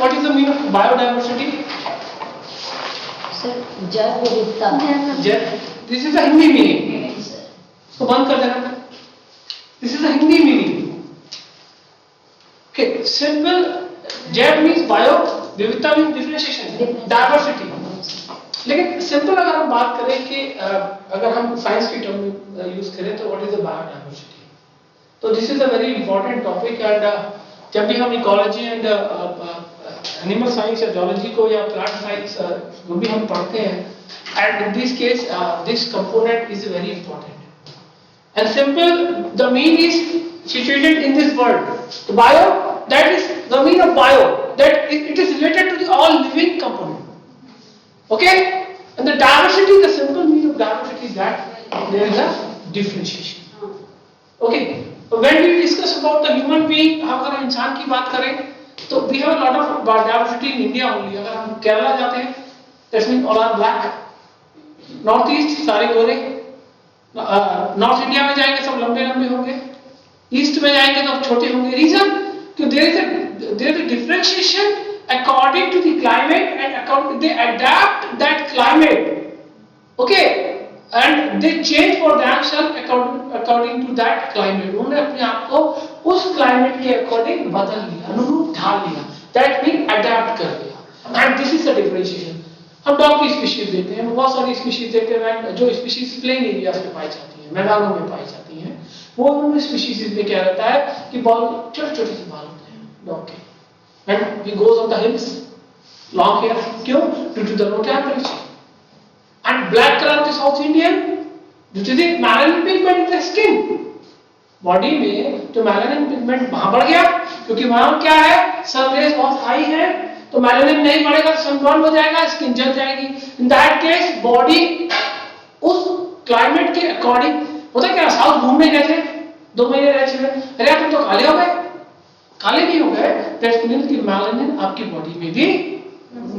What is the meaning of biodiversity? Sir जैव विविधता। This is the Hindi meaning. इसको बंद कर देना। This is the Hindi meaning. Okay, simple. जैव means bio, विविधता means differentiation, diversity. लेकिन सिंपल अगर हम बात करें कि अगर हम साइंस की टर्म में यूज करें तो व्हाट इज द बायोडायवर्सिटी, तो this is a very important topic. And जब भी हम इकोलॉजी एंड एनिमल साइंस या जूलॉजी को या प्लांट साइंस जो भी हम पढ़ते हैं, and in this case this component is very important and simple. The mean is situated in this world. Bio, that is the mean of bio, that it is related to the all living component. Okay, and the diversity, the simple meaning of diversity is that there is a differentiation. Okay, so when we discuss about the human being, अगर हम इंसान की बात करें तो we have a lot of diversity in India only. अगर हम केरला जाते हैं, that means all are black. North east सारे गोरे, नॉर्थ इंडिया में जाएंगे सब लंबे लंबे होंगे, ईस्ट में जाएंगे तो छोटे होंगे. रीजन कि there is a differentiation according to the climate and they adapt that climate, okay, and they change for themselves according to that climate. उन्होंने अपने आप को उस climate के according बदल लिया, अनुरूप ढाल लिया, that means adapt कर लिया. And this is the differentiation. हम डॉग की स्पीशीज देते हैं, बहुत सारी स्पीशीज देते हैं जो स्पीशीज प्लेन एरिया में पाई जाती है, मैदानों में पाई जाती हैं. वो उनमें स्पीशीज में क्या रहता है कि बाल छोटे छोटे से बाल होते हैं डॉग के, and he goes on the hills, long hair. क्यों? Due to the low temperature. And black color of the South Indian, due to the melanin pigment in the skin. Body में तो melanin pigment वहां बढ़ गया क्योंकि वहां क्या है, सन रेज बहुत हाई है, तो melanin नहीं बढ़ेगा, सनबर्न हो जाएगा, स्किन जल जाएगी. इन दैट केस बॉडी उस क्लाइमेट के अकॉर्डिंग होता है. क्या साउथ घूमने गए थे 2 महीने रह चुके, अरे तुम तो काले हो गए, काले भी हो गए, दैट्स मीन कि मेलानिन आपकी बॉडी में भी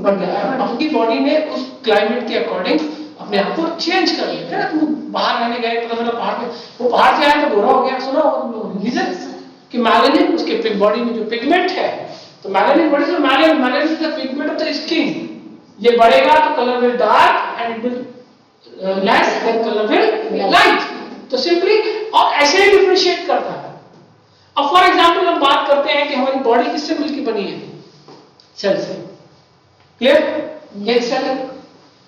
बढ़ गया है. आपकी बॉडी ने उस क्लाइमेट के अकॉर्डिंग अपने आप को चेंज कर लिया है. तुम बाहर रहने गए तो मतलब पहाड़ पे, वो पहाड़ से आया तो गोरा हो गया, सुना हो तुम लोगों ने रीजन कि मेलानिन उसके बॉडी में जो पिगमेंट है, तो मेलानिन बड़ी से melanin is the pigment of the skin. ये बढ़ेगा तो colour will dark and it will less than colour will light. तो सिंपली और ऐसे ही डिफरेंशिएट करता है. अब फॉर एग्जाम्पल हम बात करते हैं कि हमारी बॉडी किससे मिलकर बनी है, सेल से. क्लियर? ये सेल है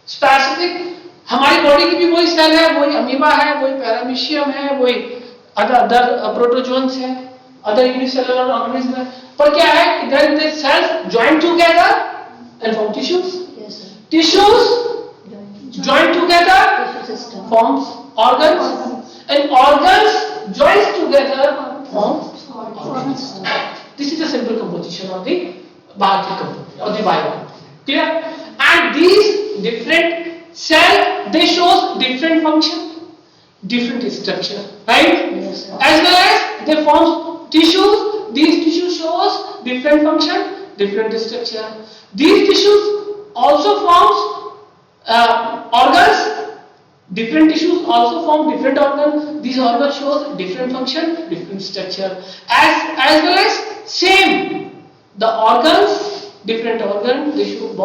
स्पेसिफिक, हमारी बॉडी की भी वही सेल है, वही अमीबा है, वही पैरामीशियम है, वही अदर प्रोटोजोन्स है, अदर यूनिसेलुलर ऑर्गेनिज्म है. पर क्या है कि then the cells join together and form tissues. Tissues join together forms organs and organs joins together forms. This is a simple composition of the biological component or the bio component. Clear? And these different cell, they shows different function, different structure, right? Yes, sir. As well as they form tissues. These tissues shows different function, different structure. These tissues also forms organs. Different tissues also form different organs. These organs shows different function, different structure. As well as same, the organs, different organ, they should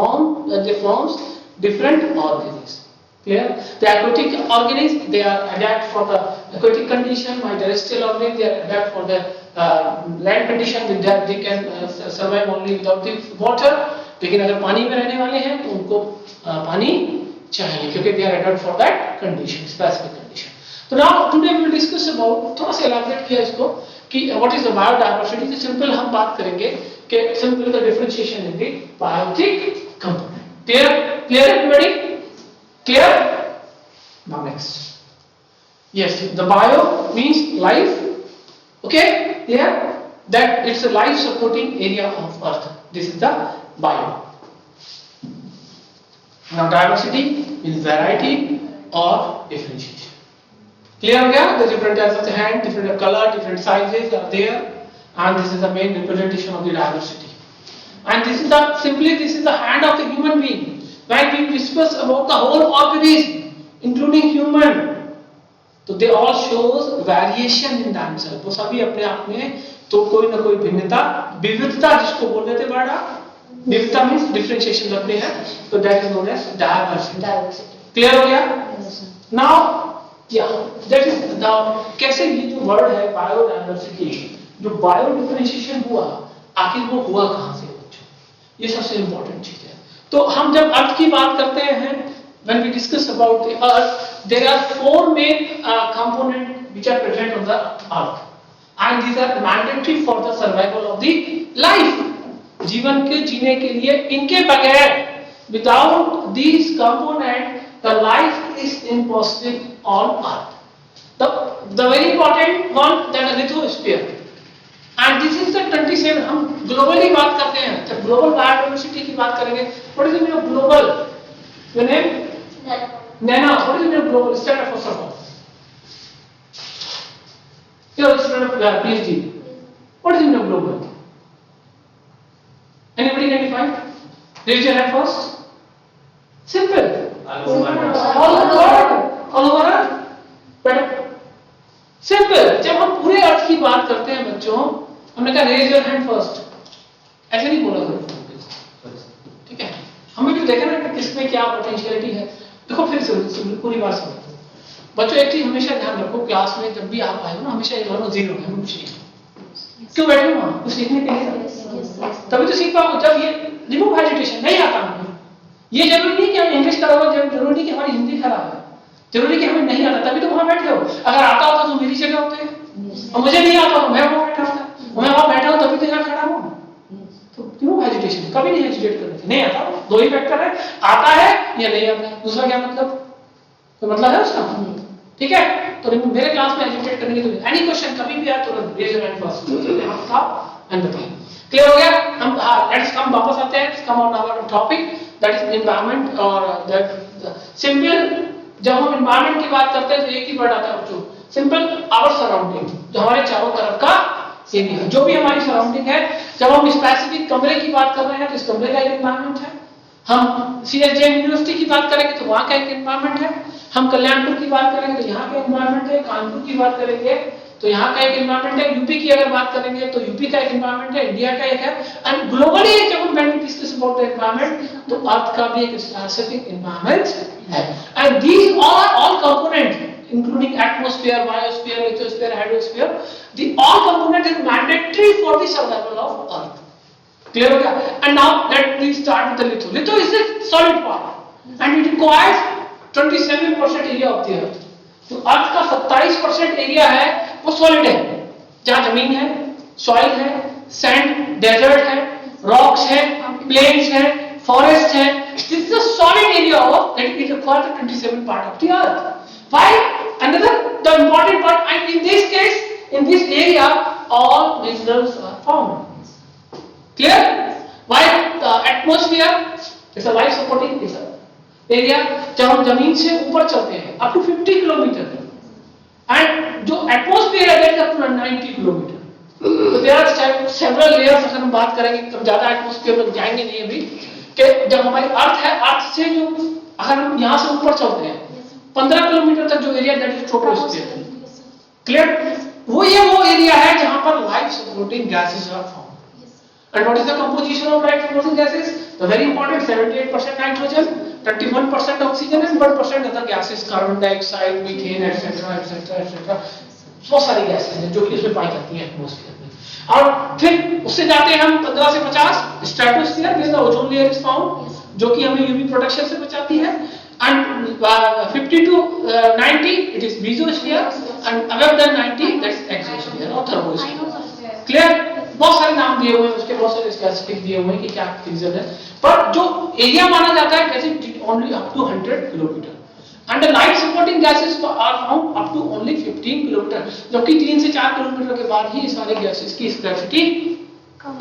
they forms different organisms. Clear? The aquatic organisms, they are adapt for the aquatic condition. My terrestrial organisms, they are adapt for the land condition. With that, they can survive only without the water. लेकिन अगर पानी में रहने वाले हैं तो उनको पानी चाहिए क्योंकि they are adapted for that condition, specific condition. तो now today we will discuss about, थोड़ा सा elaborate किया इसको कि what is the biodiversity. तो simple हम बात करेंगे कि simple the differentiation in the biotic component. Clear everybody? Clear? Now next. Yes, the bio means life. Okay, clear? That it's a life supporting area of earth. This is the bio. Now diversity means variety or differentiation. Clear हो गया? The different types of the hand, different color, different sizes are there, and this is the main representation of the diversity. And this is the hand of the human being. When we discuss about the whole organism, including human, तो they all shows variation in themselves. वो सभी अपने आप में तो कोई ना कोई भिन्नता, विविधता जिसको बोल देते बड़ा, विविधता मीन्स डिफरेंशिएशन रखते हैं, तो that is known as diversity. Clear हो गया? नाउ या दैट इज नाउ कैसे ये जो वर्ड है बायोडायवर्सिटी, जो बायो डिफरेंशिएशन हुआ, आखिर वो हुआ कहां से बच्चों, ये सबसे इंपॉर्टेंट चीज है। तो हम जब अर्थ की बात करते हैं, when we discuss about the earth, there are four main components which are present on the earth, and these are mandatory for the survival of the life. जीवन के जीने के लिए इनके बगैर, without these components, the life is impossible on earth. The very important one, that is lithosphere, and this is the 27. हम globally बात करते हैं, जब ग्लोबल बायोडायवर्सिटी की बात करेंगे, what is the meaning of global? Your name? Nana. What is the meaning of global? Stand up first of all. You're a student of PhD. What is the meaning of global? Anybody can define? Raise your hand first. Simple. All over world. All over earth. Better. Simple. जब हम पूरे अर्थ की बात करते हैं बच्चों, हमने कहा रेज योर हैंड फर्स्ट, ऐसे नहीं बोला करो, ठीक है? हमें जो देखा ना कि किसमें क्या पोटेंशियलिटी है, देखो फिर से पूरी बात समझो बच्चों। एक चीज हमेशा ध्यान रखो, क्लास में जब भी आप आए हो ना, हमेशा ये मानो जीरो है, कुछ नहीं। क्यों बैठे हो वहां? कुछ सीखने के लिए, तभी तो सीख पाओगे। जब ये रिमूव हेजिटेशन, नहीं आता हमें, ये जरूरी नहीं कि हम इंग्लिश खराब हो, जरूरी नहीं कि हमारी हिंदी खराब है, जरूरी कि हमें नहीं आता, तभी तो वहां बैठे हो। अगर आता होता तो मेरी जगह होते, और मुझे नहीं आता तो मैं वहां बैठा होता, मैं वहां बैठा हूं तभी तो यहाँ खड़ा हूं। तो क्यों हेजिटेशन? कभी नहीं हेजिटेट करनी, नहीं आता। दो ही फैक्टर है, आता है या नहीं आता है, दूसरा क्या मतलब, कोई मतलब है उसका? ठीक है? तो मेरे क्लास में हेजिटेट करने की तो एनी क्वेश्चन कभी भी आए तो raise your hand first, and बताइए। क्लियर हो गया? हम लेट्स कम वापस आते हैं, come on our topic, that is environment. और दैट सिंपल, जब हम एनवायरनमेंट की बात करते हैं तो एक ही वर्ड आता है बच्चों, सिंपल, आवर सराउंडिंग, जो हमारे चारों तरफ का एरिया, जो भी हमारी सराउंडिंग है। जब हम स्पेसिफिक कमरे की बात कर रहे हैं तो इस कमरे का एक एनवायरनमेंट है। हम सीएसजे यूनिवर्सिटी की बात करेंगे तो वहां का एक एनवायरनमेंट है। हम कल्याणपुर की बात करेंगे तो यहाँ का एनवायरनमेंट है। कानपुर की बात करेंगे तो यहाँ का एक एनवायरनमेंट है। यूपी की अगर बात करेंगे तो यूपी का एक एनवायरनमेंट है, इंडिया का एक है। एंड ग्लोबली जब हम डिस्कस अबाउट द एनवायरनमेंट तो अर्थ का भी एक स्पेसिफिक एनवायरनमेंट है। And these all component including atmosphere, biosphere, lithosphere, hydrosphere, the all component is mandatory for the survival of earth. Clear ho gaya? And now let me start with the litho. Litho is a solid part and it requires 27% area of the earth. तो अर्थ का 27% area है वो solid है, जहां जमीन है, soil है, sand, desert है, रॉक्स है, प्लेन्स है, फॉरेस्ट है। This is a solid area of that it requires 27 part of the earth. Why? Another, the important part, and in this case, in this area, all minerals are found. Clear? Why? The atmosphere is a life supporting area. जब हम जमीन से ऊपर चलते हैं up to 50 kilometre, and जो atmosphere है that is up to 90 kilometre. तो there are several layers. अगर हम बात करेंगे तो ज्यादा atmosphere में जाएंगे नहीं अभी, कि जब हमारी अर्थ है, अर्थ से जो अगर हम यहाँ से ऊपर चलते हैं 15 किलोमीटर तक जो area that is troposphere, clear? वो एरिया है जहां पर life supporting gases are found. And what is the composition of life supporting gases? The very important 78% nitrogen, 21% oxygen and 1% other gases, carbon dioxide, methane etcetera etcetera etcetera. बहुत सारी gases हैं जो कि इसमें पाई जाती हैं एटमॉस्फेयर में। और फिर उससे जाते हैं हम 15 से 50 stratosphere, where the ozone layer is found, जो कि हमें यूवी प्रोटेक्शन से बचाती है। And 50 to 90 it is mesosphere, and above than 90 that's exosphere or thermosphere. Clear? बहुत सारे नाम दिए हुए हैं उसके, बहुत सारे स्पेसिफिक दिए हुए हैं कि क्या रीजन है, पर जो एरिया माना जाता है जैसे only up to 100 kilometre, and the life supporting gases are found up to only 15 kilometre, जबकि 3 से 4 किलोमीटर के बाद ही सारे गैसेस की स्कैर्सिटी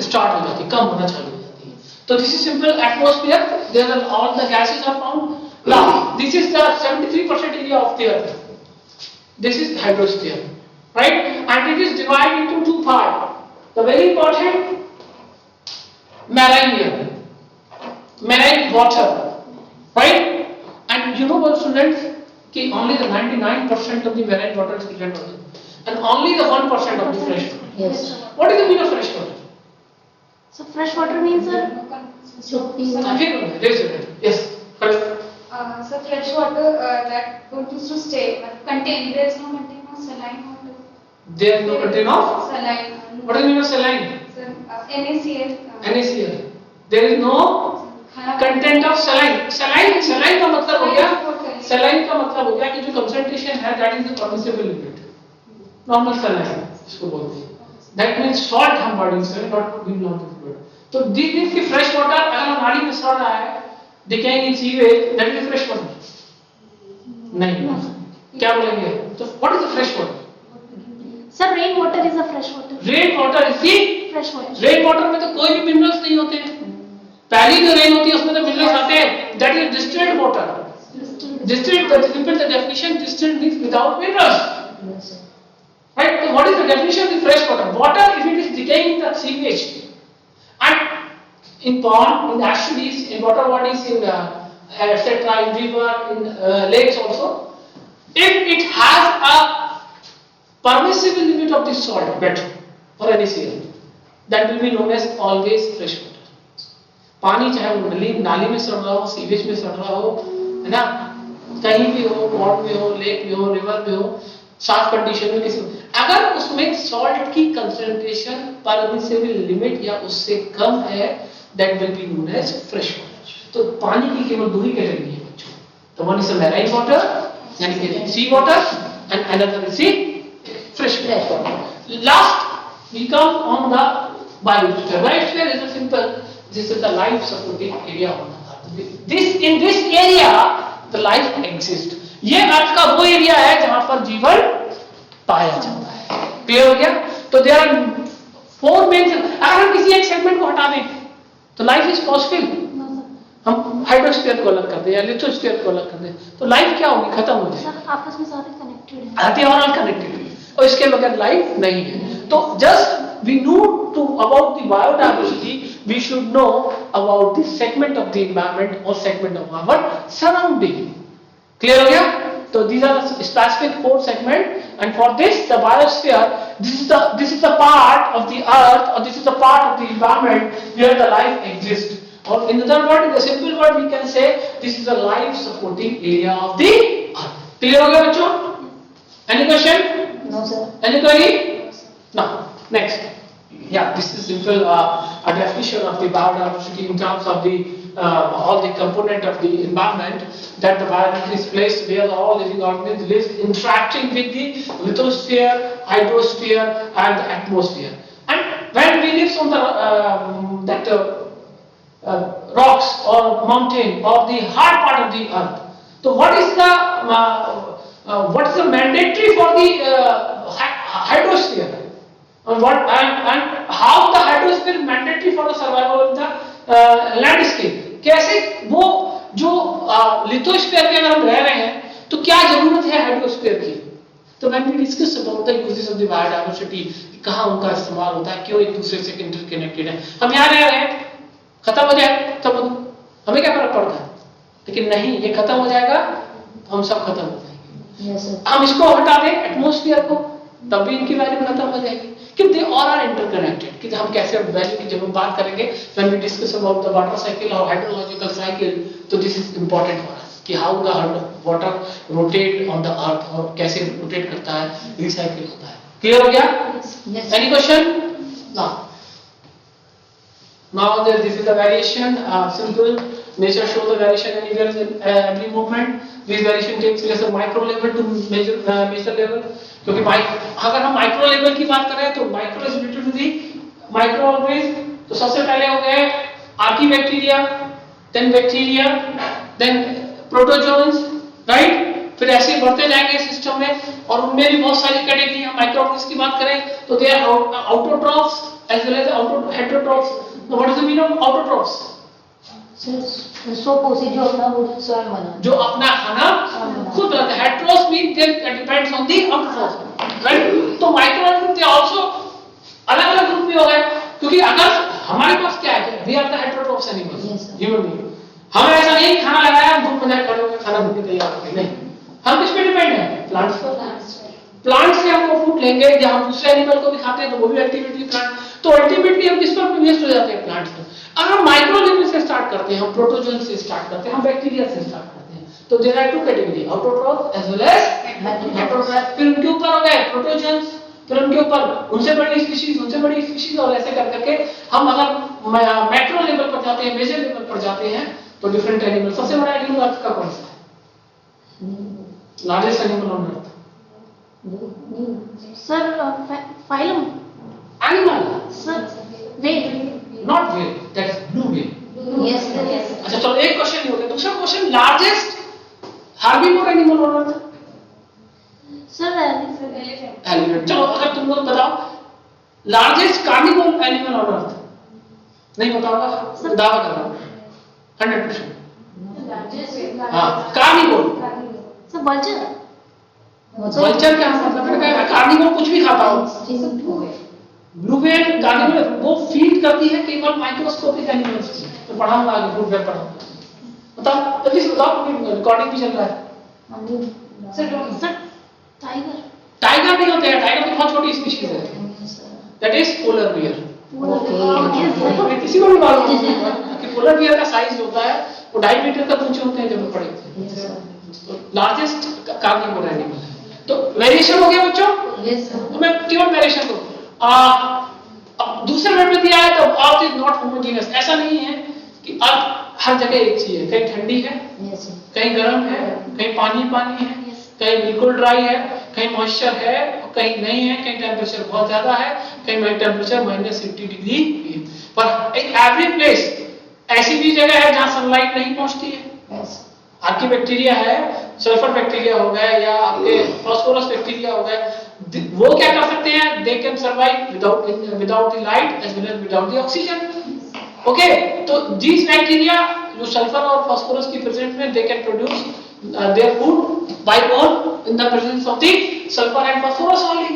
स्टार्ट हो जाती है, कम होना चालू हो जाती है। तो this is simple atmosphere, there are all the gases are found. Now, this is the 73% area of the earth. This is hydrosphere, right? And it is divided into two parts. The very important marine air, marine water, right? And you know what, students, कि only the 99% of the marine water is present on it, and only the 1% of the fresh water. Yes. What is the meaning of fresh water? So fresh water means फिर raise your hand. Yes, correct. So fresh water that don't used to stay but contain, there is no contain of saline water. There is no content of. Saline. What do you mean of saline? So, NaCl. NaCl. There is no content of saline. Saline का मतलब हो गया. Saline का मतलब हो गया कि जो concentration है that is the permissible limit. Normal saline इसको बोलते हैं. That means salt हम body से not will not be good. तो this means कि fresh water अगर हमारी में सड़ रहा है decaying in sewage that is fresh water. नहीं. क्या बोलेंगे? तो what is the fresh water? Sir, rain water is a fresh water. Rain water is the Fresh water. Rain water में तो कोई भी मिनरल्स नहीं होते हैं. पहली जो रेन होती है उसमें तो मिनरल्स आते हैं. That is distilled water. Distilled, the simple the definition distilled means without minerals. Right. तो what is the definition of the fresh water? Water if it is decaying in the sewage and in pond, in estuaries, in water bodies, in etc., in river, in lakes also, if it has a permissible limit of the salt better or NaCl, that will be known as always fresh water. पानी चाहे वो नाली में सड़ रहा हो, sewage में सड़ रहा हो, है ना, कहीं भी हो, पॉन्ड में हो, लेक में हो, रिवर में हो, साफ कंडीशन में किसी, अगर उसमें सॉल्ट की कंसंट्रेशन परमिसिबल लिमिट या उससे कम है, that will be known as fresh water. तो पानी की केवल दो ही कैटेगरी है बच्चों. तो one is the marine water, यानी कि sea water, and another is the fresh water. Last we come on the biosphere. Biosphere is a simple, this is the life supporting area on the earth. This in this area the life exists. ये अर्थ का वो area है जहां पर जीवन पाया जाता है. क्लियर हो गया? तो there are four main. अगर हम किसी एक सेगमेंट को हटा दें तो लाइफ इज पॉसिबल. हम हाइड्रोस्फीयर को अलग कर दें या लिथोस्फीयर को अलग कर दें तो लाइफ क्या होगी? खत्म हो जाएगी. सर आपस में सारे कनेक्टेड हैं. आते और ऑल कनेक्टेड है और इसके बगैर लाइफ नहीं है. तो just we know to about the biodiversity, we should know about the segment of the environment और segment of our surrounding. Clear हो गया? तो these are the specific four segment and for this the biosphere, this is the part of the earth or this is the part of the environment where the life exists. Or in other word, in a simple word we can say this is a life supporting area of the earth. Clear हो गया बच्चों? Any question? No sir. Any query? No. Next. Yeah, this is simple a definition of the biodiversity in terms of the all the component of the environment that the biodiversity is placed where all living organisms live interacting with the lithosphere, hydrosphere and the atmosphere. And when we live on the rocks or mountain or the hard part of the earth, so what is the mandatory for the hydrosphere and how the hydrosphere is mandatory for the survival of the landscape? कैसे वो जो lithosphere के अगर हम रह रहे हैं तो क्या जरूरत है हाइड्रोस्फीयर की? तो when we discuss about the uses of the biodiversity, कहाँ उनका इस्तेमाल होता है, क्यों एक दूसरे से इंटरकनेक्टेड है. हम यहाँ रह रहे हैं, खत्म हो जाए तब हमें क्या फर्क पड़ता है? लेकिन नहीं, ये खत्म हो जाएगा हम सब खत्म हो जाएंगे. Yes sir. हम इसको हटा दें एटमॉस्फेयर को तब भी इनकी वैल्यू खत्म हो जाएगी. कि दे ऑल आर इंटरकनेक्टेड. कि हम कैसे वैल्यू की जब हम बात करेंगे when we discuss about the water cycle और हाइड्रोलॉजिकल साइकिल, तो this is important for us कि how the water rotate on the earth और कैसे रोटेट करता है, रिसाइकिल होता है. क्लियर हो गया? Yes. Any question? Now this is the variation, simple. Nature shows the variation anywhere in every movement. This variation takes place at micro level to major level. क्योंकि अगर हम माइक्रो लेवल की बात करें तो micro is related to the micro organism. तो सबसे पहले हो गए archaebacteria, then bacteria, then protozoans, right. फिर ऐसे बढ़ते जाएंगे सिस्टम में और उनमें भी बहुत सारी कैटेगरी है. माइक्रो ऑर्गेनिज्म की बात करें तो they are autotrophs as well as heterotrophs. What is the meaning of autotrophs? जो अपना वो स्वयं बना, जो अपना खाना खुद बनाते हैं. Heteros mean they depends on the autotrophs, right. तो माइक्रो ऑर्गेनिज्म दे आल्सो अलग-अलग ग्रुप में हो गए. क्योंकि अगर हमारे पास क्या है, we are the heterotrophs animals, human being. हम ऐसा नहीं खाना लगाया धूप में खड़े होकर खाना बनके तैयार हो गए, नहीं. हम किस पे डिपेंड है? प्लांट्स पर. प्लांट से हम फूड लेंगे, जब हम दूसरे एनिमल को भी खाते हैं तो वो भी अल्टीमेटली प्लांट. तो अल्टीमेटली हम किस पर बेस्ड हो जाते हैं? प्लांट्स पर. अगर हम माइक्रो लेवल से स्टार्ट करते हैं, हम प्रोटोजोन से स्टार्ट करते हैं, हम बैक्टीरिया से स्टार्ट करते हैं। तो there are two category, autotroph as well as heterotroph. फिर उनके ऊपर हो गए प्रोटोजोन्स, फिर उनके ऊपर उनसे बड़ी स्पीशीज, उनसे बड़ी स्पीशीज, और ऐसे कर करके हम अगर मैक्रो लेवल पर जाते हैं, मेजर लेवल पर जाते हैं, तो डिफरेंट एनिमल। सबसे बड़ा एनिमल अर्थ का कौन सा है? Largest animal on earth? Sir phylum animal, sir well not whale, that is blue whale. Yes sir yes अच्छा चलो एक क्वेश्चन ही हो गया। दूसरा question, largest herbivore animal on earth? Sir elephant. चलो अगर तुम लोग बताओ largest carnivore animal on earth? नहीं बताओगा? दावा कर रहा हूं 100%। हाँ कार्निवोर। सर वल्चर वल्चर क्या मतलब है? कार्निवोर कुछ भी खाता हो। ब्लू व्हेल कार्निवोर वो फीड करती है केवल माइक्रोस्कोपिक एनिमल्स की। तो पढ़ाऊंगा आगे, फूड वेब पढ़ाऊंगा। बताओ जल्दी से बताओ, रिकॉर्डिंग भी चल रहा है। सर टाइगर टाइगर नहीं होते हैं, टाइगर तो बहुत छोटी स्पीशीज है, दैट इज पोलर बियर। किसी को भी मालूम है कि पोलर बियर का साइज होता है वो 2.5 मीटर तक ऊंचे होते हैं जब पड़े। तो लार्जेस्ट कार्निवोर एनिमल है। तो वेरिएशन हो गया बच्चों? Yes sir. तो मैं केवल वेरिएशन को अब दूसरे वर्ड में दिया है तो अर्थ इज नॉट होमोजेनियस। ऐसा नहीं है कि अर्थ हर जगह एक चीज है, कहीं ठंडी है, यस सर। कहीं गर्म है, कहीं पानी पानी है, कहीं बिल्कुल ड्राई है, कहीं मॉइस्चर है, कहीं नहीं है, कहीं टेम्परेचर बहुत ज्यादा है, कहीं टेम्परेचर -80 डिग्री है। पर एक एवरी प्लेस ऐसी भी जगह है जहां सनलाइट नहीं पहुंचती है। यस आपकी बैक्टीरिया है, सल्फर बैक्टीरिया हो गए या आपके फास्फोरस बैक्टीरिया हो गए, वो क्या कर सकते हैं? They can survive without the light as well as without the oxygen. Okay, तो these बैक्टीरिया जो सल्फर और फास्फोरस की प्रेजेंस में they can produce their food by own in the presence of the sulfur and phosphorus only.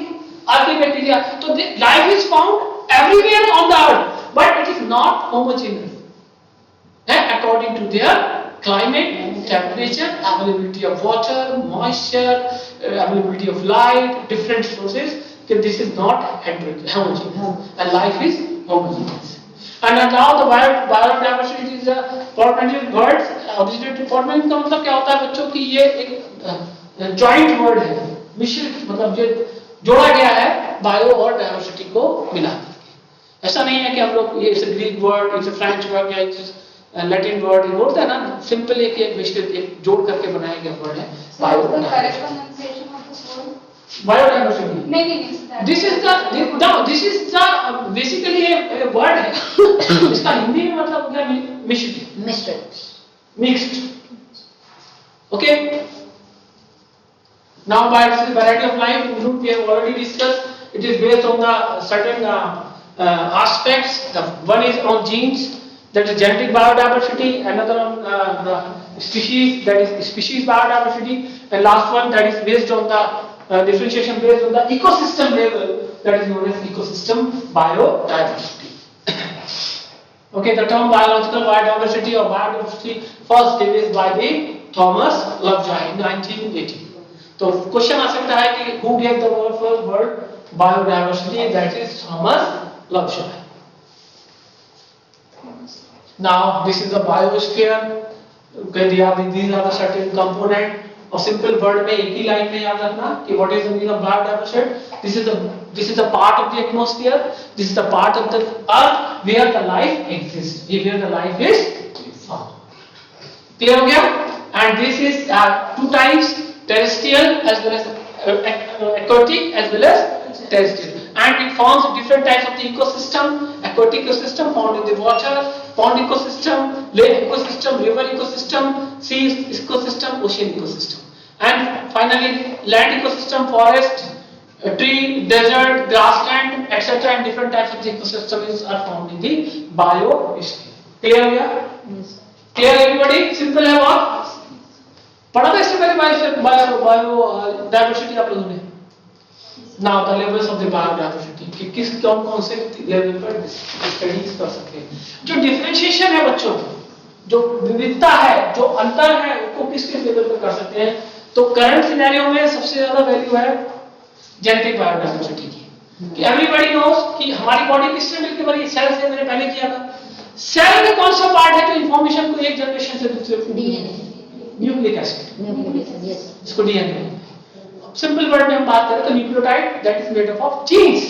Archaebacteria. So the life is found everywhere on the earth, but it is not homogeneous. According to their climate, temperature, availability of water, moisture, availability of light, different sources. This is not homogeneous, and life is homogeneous. And now the biodiversity is a portmanteau words. Originated portmanteau का मतलब क्या होता है बच्चों की? ये एक joint word है, मिश्रित, मतलब जो जोड़ा गया है बायो और डाइवर्सिटी को मिला। ऐसा नहीं है कि हम लोग ये it's Greek word, it's French word या इट्स लैटिन वर्ड, ये होता है ना, सिंपल एक मिश्रित एक जोड़ करके बनाया गया वर्ड है बायो बायोडाइवर्सिटी। नहीं this is the basically a word है। इसका हिंदी में मतलब क्या? मिश्रित, mister mixed. Okay. Now variety of life in group we have already discussed. It is based on the certain aspects. The one is on genes, that is genetic biodiversity. Another on the species, that is species biodiversity. And last one that is based on the differentiation based on the ecosystem level, that is known as ecosystem biodiversity. Okay, the term biological biodiversity or biodiversity first devised by the Thomas Lovejoy in 1980. तो question आ सकता है कि who gave the word biodiversity? That is Thomas Lovejoy. Now this is the biosphere. Okay, these are the certain component. और simple word में एक ही line में याद रखना कि what is the meaning of biodiversity? This is the part of the atmosphere. This is the part of the earth where the life exists. Where the life is found. Clear हो गया? And this is two types, terrestrial as well as aquatic as well as terrestrial. And it forms different types of the ecosystem. Aquatic ecosystem found in the water, pond ecosystem, lake ecosystem, river ecosystem, sea ecosystem, ocean ecosystem. And finally land ecosystem, forest, tree, desert, grassland, etc. and different types of the ecosystems are found in the biosphere. Clear हो गया? Yes. Clear everybody? Simple है बहुत। पढ़ा था इससे पहले biodiversity आप लोगों ने? Now the levels of the biodiversity, कि किस कौन से लेवल पर स्टडीज कर सकते हैं। जो डिफरेंशिएशन है बच्चों, जो विविधता है, जो अंतर है, उसको किस किस लेवल पर कर सकते हैं? तो करंट सिनेरियो में सबसे ज्यादा वैल्यू है जेनेटिक बायोडाइवर्सिटी की। कि एवरीबॉडी नोस कि हमारी बॉडी किससे मिलकर बनी? सेल से। मैंने पहले किया था। सेल में कौन सा पार्ट है जो nucleic acid, nucleus, yes sir. इसको डीएनए। सिंपल वर्ड में हम बात करें तो nucleotide that is made up of genes,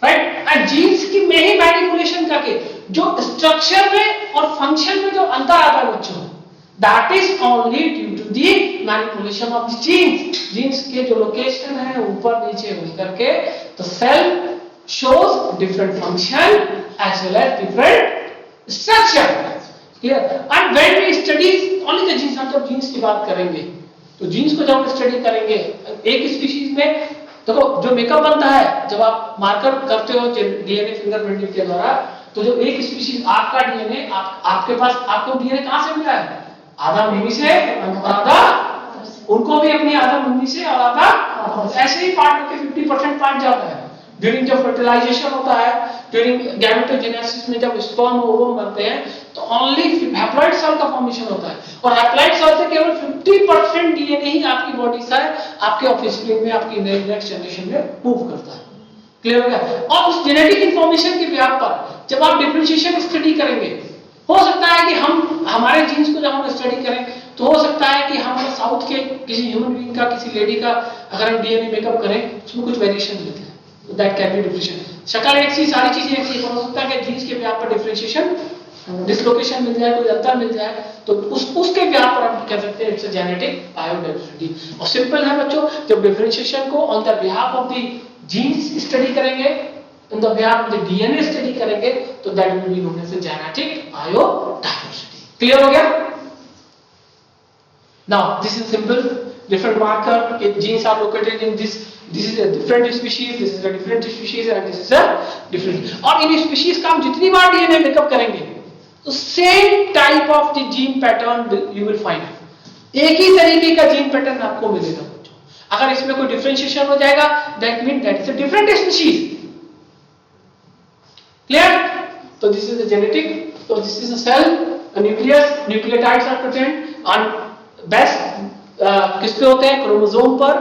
right. And genes की में ही मैनिपुलेशन करके जो स्ट्रक्चर में और फंक्शन में जो अंतर आता है बच्चों, that is only due to the manipulation of the genes. Genes के जो लोकेशन है ऊपर नीचे हो करके तो cell shows different function as well as different structure, clear. And when we study only the genes, हम जब जीन्स की बात करेंगे तो जीन्स को जब हम स्टडी करेंगे एक स्पीशीज में, देखो जो मेकअप बनता है जब आप मार्कर करते हो डीएनए फिंगरप्रिंटिंग के द्वारा, तो जो एक स्पीशीज आपका डीएनए आपके पास, आपको डीएनए कहां से मिला है? आधा मम्मी से और आधा उनको भी अपनी आधा मम्मी से और आधा, ऐसे ही पार्ट करके 50% पार्ट जाता है। ड्यूरिंग जब फर्टिलाइजेशन होता है, ड्यूरिंग गैमेटोजेनेसिस में जब स्पर्म और ओवम बनते हैं तो ओनली हैप्लॉइड सेल का फॉर्मेशन होता है, और हैप्लॉइड सेल से केवल 50% डीएनए ही आपकी बॉडी से आपके ऑफस्प्रिंग में, आपकी नेक्स्ट जनरेशन में मूव करता है, क्लियर हो गया। और उस जेनेटिक इंफॉर्मेशन के बेस पर जब आप डिफरेंशिएशन स्टडी करेंगे, हो सकता है कि हम हमारे जीन्स को जब हम स्टडी करें तो हो सकता है कि हम साउथ के किसी ह्यूमन बीइंग का, किसी लेडी का अगर हम डीएनए मेकअप करें उसमें कुछ वेरिएशन मिलते हैं, तो दैट कैन बी डिफरेंशिएशन। शक्ल एक सी, सारी चीजें एक सी, हो सकता है कि जीन्स के बेस पर डिफरेंशिएशन, डिसलोकेशन मिल जाए, कोई अंतर मिल जाए, तो उसके बेस पर हम कह सकते हैं इट्स अ जेनेटिक बायोडाइवर्सिटी। और सिंपल है बच्चों, जब डिफरेंशिएशन को on the behalf of the genes study करेंगे, in the behalf of the DNA study करेंगे, तो that will be known as genetic biodiversity. Clear हो गया? Now this is simple, different marker, genes are located in this is a different species, this is a different species and this is a different, और इन species का हम जितनी बार DNA makeup करेंगे तो same type of the gene pattern you will find, एक ही तरीके का gene pattern आपको मिलेगा बच्चों। अगर इसमें कोई डिफरेंशिएशन हो जाएगा that mean that is a different species, clear. तो दिस इज अ जेनेटिक, तो this is a cell, a nucleus, nucleotides are present on best किस पे होते हैं? क्रोमोसोम पर,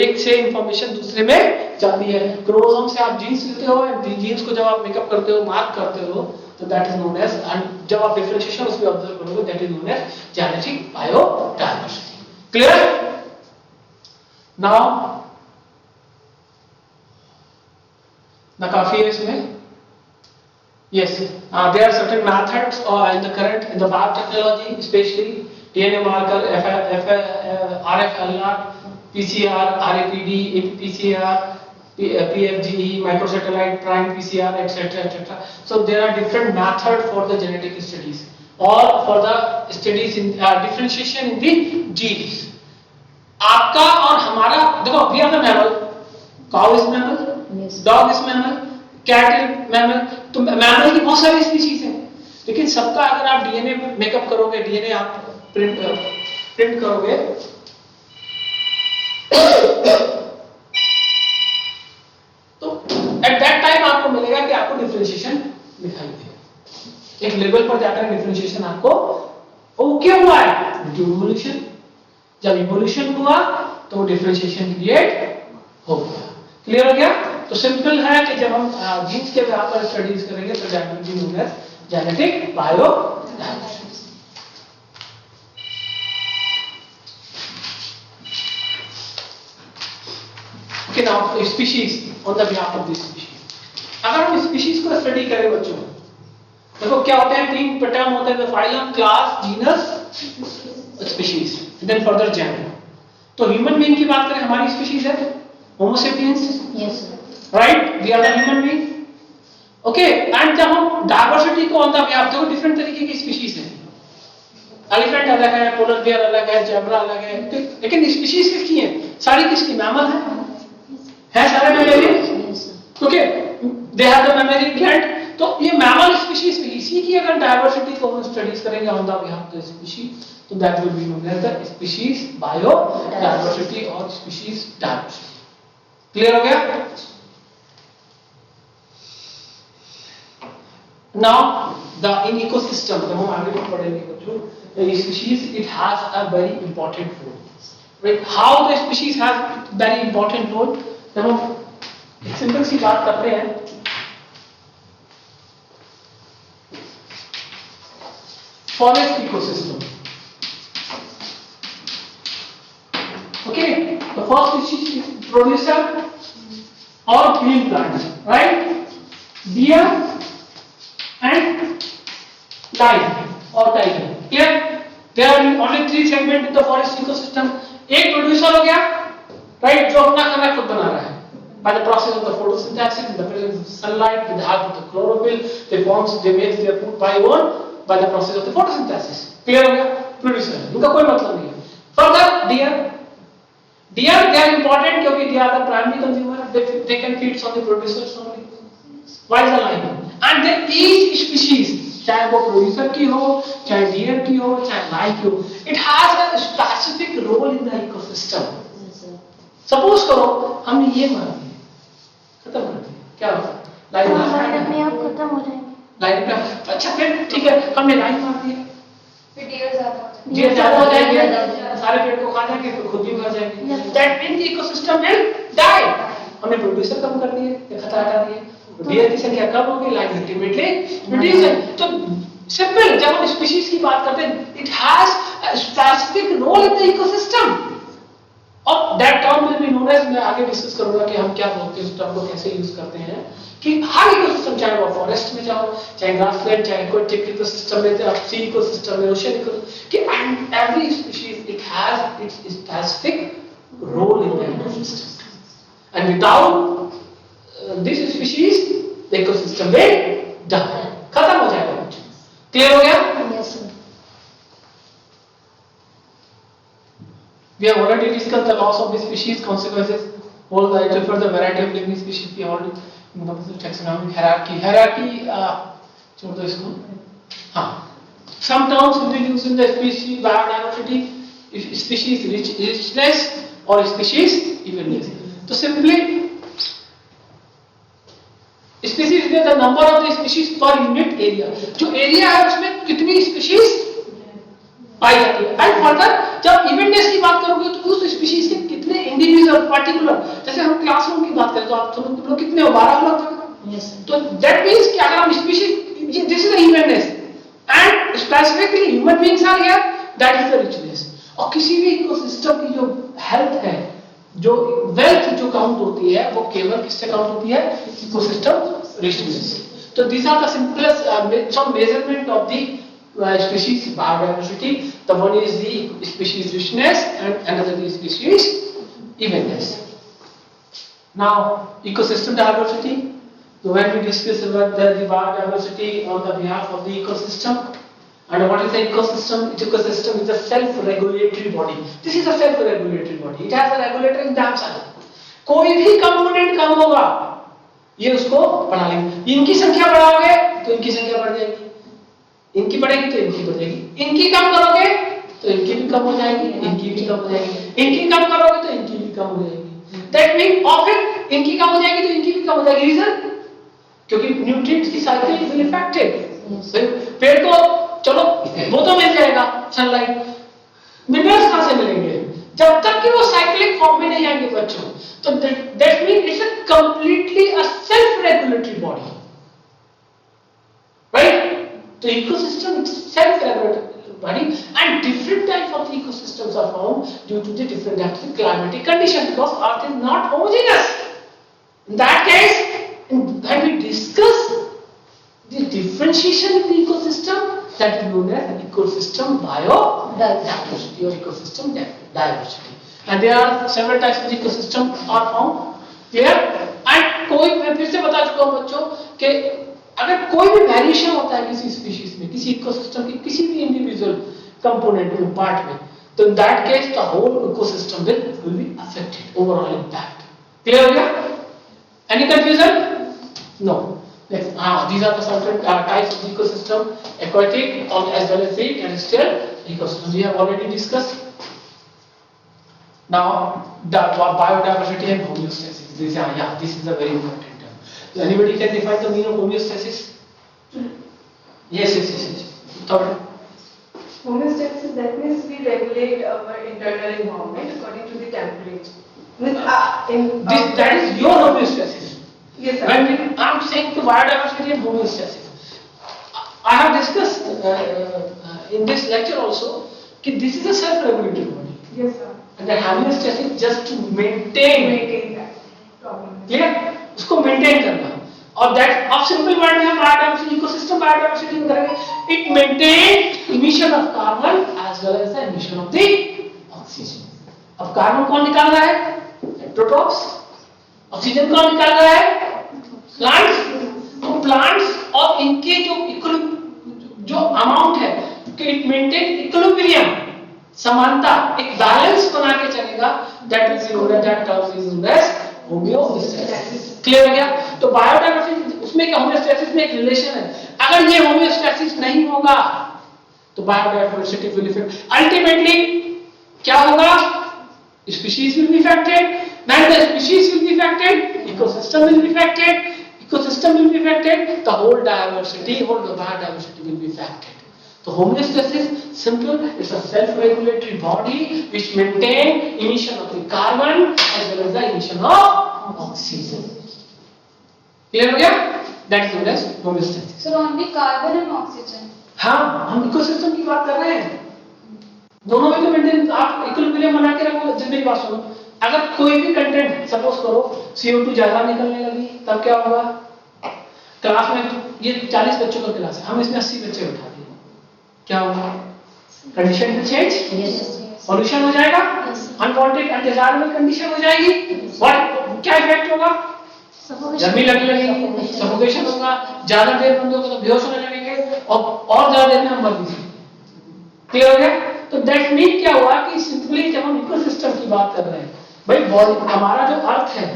एक से इंफॉर्मेशन दूसरे में जाती है। क्रोमोसोम से आप जीन्स लेते हो, जीन्स को जब आप मेकअप करते हो, मार्क करते हो, तो that is known as, and जब आप डिफरेंशिएशन उसमें ऑब्जर्व करोगे that is known as genetic biodiversity, clear. Now ना काफी है इसमें, yes, there are certain methods in the current, in the biotechnology, especially DNA marker, RFLR, PCR, RAPD, PCR, PFGE, microsatellite, prime PCR, etc., etc. So there are different methods for the genetic studies or for the studies in differentiation in the genes. आपका और हमारा, देखो, we are the mammal, cow is mammal, dog is mammal, cat is mammal, तो mammal की बहुत सारी species हैं, लेकिन सबका अगर आप डीएनए मेकअप करोगे, डीएनए आप प्रिंट करोगे तो एट दैट टाइम आपको मिलेगा कि आपको डिफरेंशिएशन दिखाई देगा, एक लेवल पर जाकर डिफरेंशिएशन आपको, वो क्यों हुआ है? इवोल्यूशन, जब इवोल्यूशन हुआ तो डिफरेंशिएशन क्रिएट हो गया, क्लियर हो गया। तो सिंपल है कि जब हम जीन्स के बेस पर स्टडीज करेंगे तो that will be known as genetic biodiversity. Okay, now species on the behalf of this species. अगर हम स्पीशीज को स्टडी करें बच्चों, देखो क्या होते हैं, तीन टर्म होते हैं, phylum, class, genus, species, then further gender. तो ह्यूमन बीइंग की बात करें, हमारी स्पीशीज है homo sapiens, yes right, we are the human being, okay. And जब हम डाइवर्सिटी को ऑन द बिहाफ, देखो डिफरेंट तरीके की स्पीशीज है, एलिफेंट अलग है, पोलर बेयर अलग है, जेब्रा अलग है, लेकिन स्पीशीज किसकी है? सारी किसकी? मैमल है सारे mammal, okay, they have the mammary gland. तो ये मैमल स्पीशीज में इसी की अगर डाइवर्सिटी को हम स्टडीज करेंगे on the behalf of the species, तो that will be known as the species biodiversity और स्पीशीज डाइवर्सिटी, क्लियर हो गया। Now the in ecosystem, जब हम आगे पढ़ेंगे बच्चों, the species it has a very important role, right? How the species has very important role, जब हम एक सिंपल सी बात करते हैं, forest ecosystem, The first species is producer or green plants, right? Deer and lion or tiger. Clear? There are only three segments in the forest ecosystem. एक producer हो गया, right? जो अपना खाना खुद बना रहा है. By the process of the photosynthesis, in the presence of sunlight, with the help of the chlorophyll, they make their food by the process of the photosynthesis. Clear हो गया? Producer. इनका कोई मतलब नहीं है. Further, deer. Deer, they are important because they are the primary consumer. They can feed on the producers only. Why is the lion? And then each species, चाहे वो producer की हो, चाहे deer की हो, चाहे lion की हो, it has a specific role in the ecosystem. Suppose करो हमने ये मार दिया, खत्म कर दिया, क्या होगा? Lion अपने आप खत्म हो जाएंगे. लाइन का अच्छा फिर ठीक है हमने लाइन मार दी फिर डियर ज्यादा हो जाएंगे. डियर ज्यादा हो जाएंगे सारे पेड़ को खा जाएंगे तो खुद भी मर जाएंगे that means ecosystem will die हमने प्रोड्यूसर कम कर दिए या खतरा हटा दिए डियर की संख्या कम होगी लाइन अल्टीमेटली रिड्यूस है तो सिंपल जब हम स्पीशीज की बात करते हैं it has a specific role in the ecosystem और that term will be known as मैं आगे डिस्कस करूंगा कि हम क्या बोलते हैं उस टर्म को कैसे यूज करते हैं कि हर इकोसिस्टम चाहे वो फॉरेस्ट में जाओ चाहे ग्रासलैंड चाहे एक्वेटिक इकोसिस्टम में चाहे सी इकोसिस्टम में ओशन इकोसिस्टम कि and every species it has its specific role in the ecosystem and without this species the ecosystem will die खत्म हो जाएगा बच्चों क्लियर हो गया Yes, sir. We have already discussed the loss of the species consequences all the to further variety of living species we already taxonomic hierarchy छोड़ दो इसको हाँ some terms will be used in the species biodiversity species richness or species evenness तो simply species में the number of the species per unit area जो area है उसमें कितनी species पाई जाती है एंड फर्दर जब इवेंटनेस की बात करोगे तो उस स्पीशीज के कितने इंडिविजुअल पर्टिकुलर जैसे हम क्लासरूम की बात करें तो आप तुम लोग कितने हो 12 लोग Yes. तो दैट मींस कि अगर हम species this is the evenness and specifically human beings are here that is the richness और किसी भी इकोसिस्टम की जो हेल्थ है जो वेल्थ जो काउंट होती है वो केवल किससे काउंट होती है इकोसिस्टम रिचनेस तो these are the simplest some measurement of the species biodiversity the one is the species richness and another is species evenness now ecosystem diversity so when we discuss about the biodiversity on the behalf of the ecosystem and what is the ecosystem ecosystem is a self regulatory body this is a self regulatory body it has a regulator in themselves कोई भी component कम होगा ये उसको बढ़ा लेंगे इनकी संख्या बढ़ाओगे तो इनकी संख्या बढ़ जाएगी इनकी बढ़ेगी तो इनकी बढ़ेगी इनकी कम करोगे तो इनकी भी कम हो जाएगी इनकी भी कम हो जाएगी इनकी कम करोगे तो इनकी भी कम हो जाएगी दैट मीन और फिर इनकी कम हो जाएगी तो इनकी भी कम हो जाएगी रीजन क्योंकि न्यूट्रिएंट्स की साइकिल विल इफेक्टेड पेड़ को चलो वो तो मिल जाएगा सनलाइट मिनरल्स कहां से मिलेंगे जब तक कि वो साइक्लिक फॉर्म में नहीं आएंगे बच्चों तो that mean it's a completely a self regulatory body right The ecosystem is self-regulating body and different types of ecosystems are found due to the different types of climatic conditions because Earth is not homogeneous. In that case, when we discuss the differentiation in the ecosystem, that is known as ecosystem biodiversity or ecosystem diversity. And there are several types of ecosystem are found. Clear? And कोई मैं फिर से बता चुका हूँ बच्चों कि अगर कोई भी वेरिएशन होता है किसी स्पीशीज में किसी इकोसिस्टम के किसी भी इंडिविजुअल कंपोनेंट में पार्ट में तो in that case the whole ecosystem will be affected overall impact clear हो गया any confusion no these are the certain types of ecosystem aquatic as well as the terrestrial ecosystem we have already discussed now the biodiversity and homeostasis this is a very important So anybody can define the meaning of homeostasis? Yes. Third. Homeostasis, that means we regulate our internal environment according to the temperature. That is your homeostasis. Yes, sir. When I am saying to biodiversity and homeostasis, I have discussed in this lecture also that this is a self-regulatory body. Yes, sir. And the homeostasis just to maintain, Maintain that problem. clear? उसको maintain करना. और that अब simple word में हम biodiversity ecosystem biodiversity में करेंगे. It maintain emission of carbon as well as the emission of the oxygen. अब carbon कौन निकाल रहा है? Heterotrophs. ऑक्सीजन कौन निकाल रहा है? प्लांट्स. तो प्लांट्स और इनके जो अमाउंट है कि इट मेंटेन इक्विलिब्रियम, समानता, एक बैलेंस बना के चलेगा. That is known as that term is known as homeostasis. Clear हो गया? तो बायोडायवर्सिटी उसमें क्या होमियोस्टेसिस में एक रिलेशन है. अगर ये होमियोस्टेसिस नहीं होगा तो बायोडायवर्सिटी विल इफेक्ट. अल्टीमेटली क्या होगा? Species will be affected. When the species will be affected, ecosystem will be affected. Ecosystem will be affected. The whole diversity, whole biodiversity will be affected. So homeostasis, simple, it's a self-regulatory body which maintain emission of the carbon as well as the emission of oxygen. Clear हो गया? That is known as homeostasis. So only carbon and oxygen. हाँ, हम ecosystem की बात कर रहे हैं. दोनों में तो मेंटेन, आप इक्विलिब्रियम बना के रखो. जब मेरी बात सुनो, अगर कोई भी कंटेंट सपोज करो CO2 ज्यादा निकलने लगी तब क्या होगा? क्लास में ये 40 बच्चों का क्लास है, हम इसमें 80 बच्चे बैठा दिए, क्या होगा? कंडीशन विल चेंज, पॉल्यूशन हो जाएगा, अनवांटेड अनडिजायरेबल कंडीशन हो जाएगी. व्हाट क्या इफेक्ट होगा? गर्मी लगने लगेगी, सफोकेशन होगा, ज्यादा देर बंद होगा तो बेहोश होने लगेंगे और ज्यादा देर में हम मर भी जाएंगे. क्लियर हो गया? तो दैट मीन क्या हुआ कि सिंपली जब हम इकोसिस्टम की बात कर रहे हैं, भाई बॉडी हमारा जो अर्थ है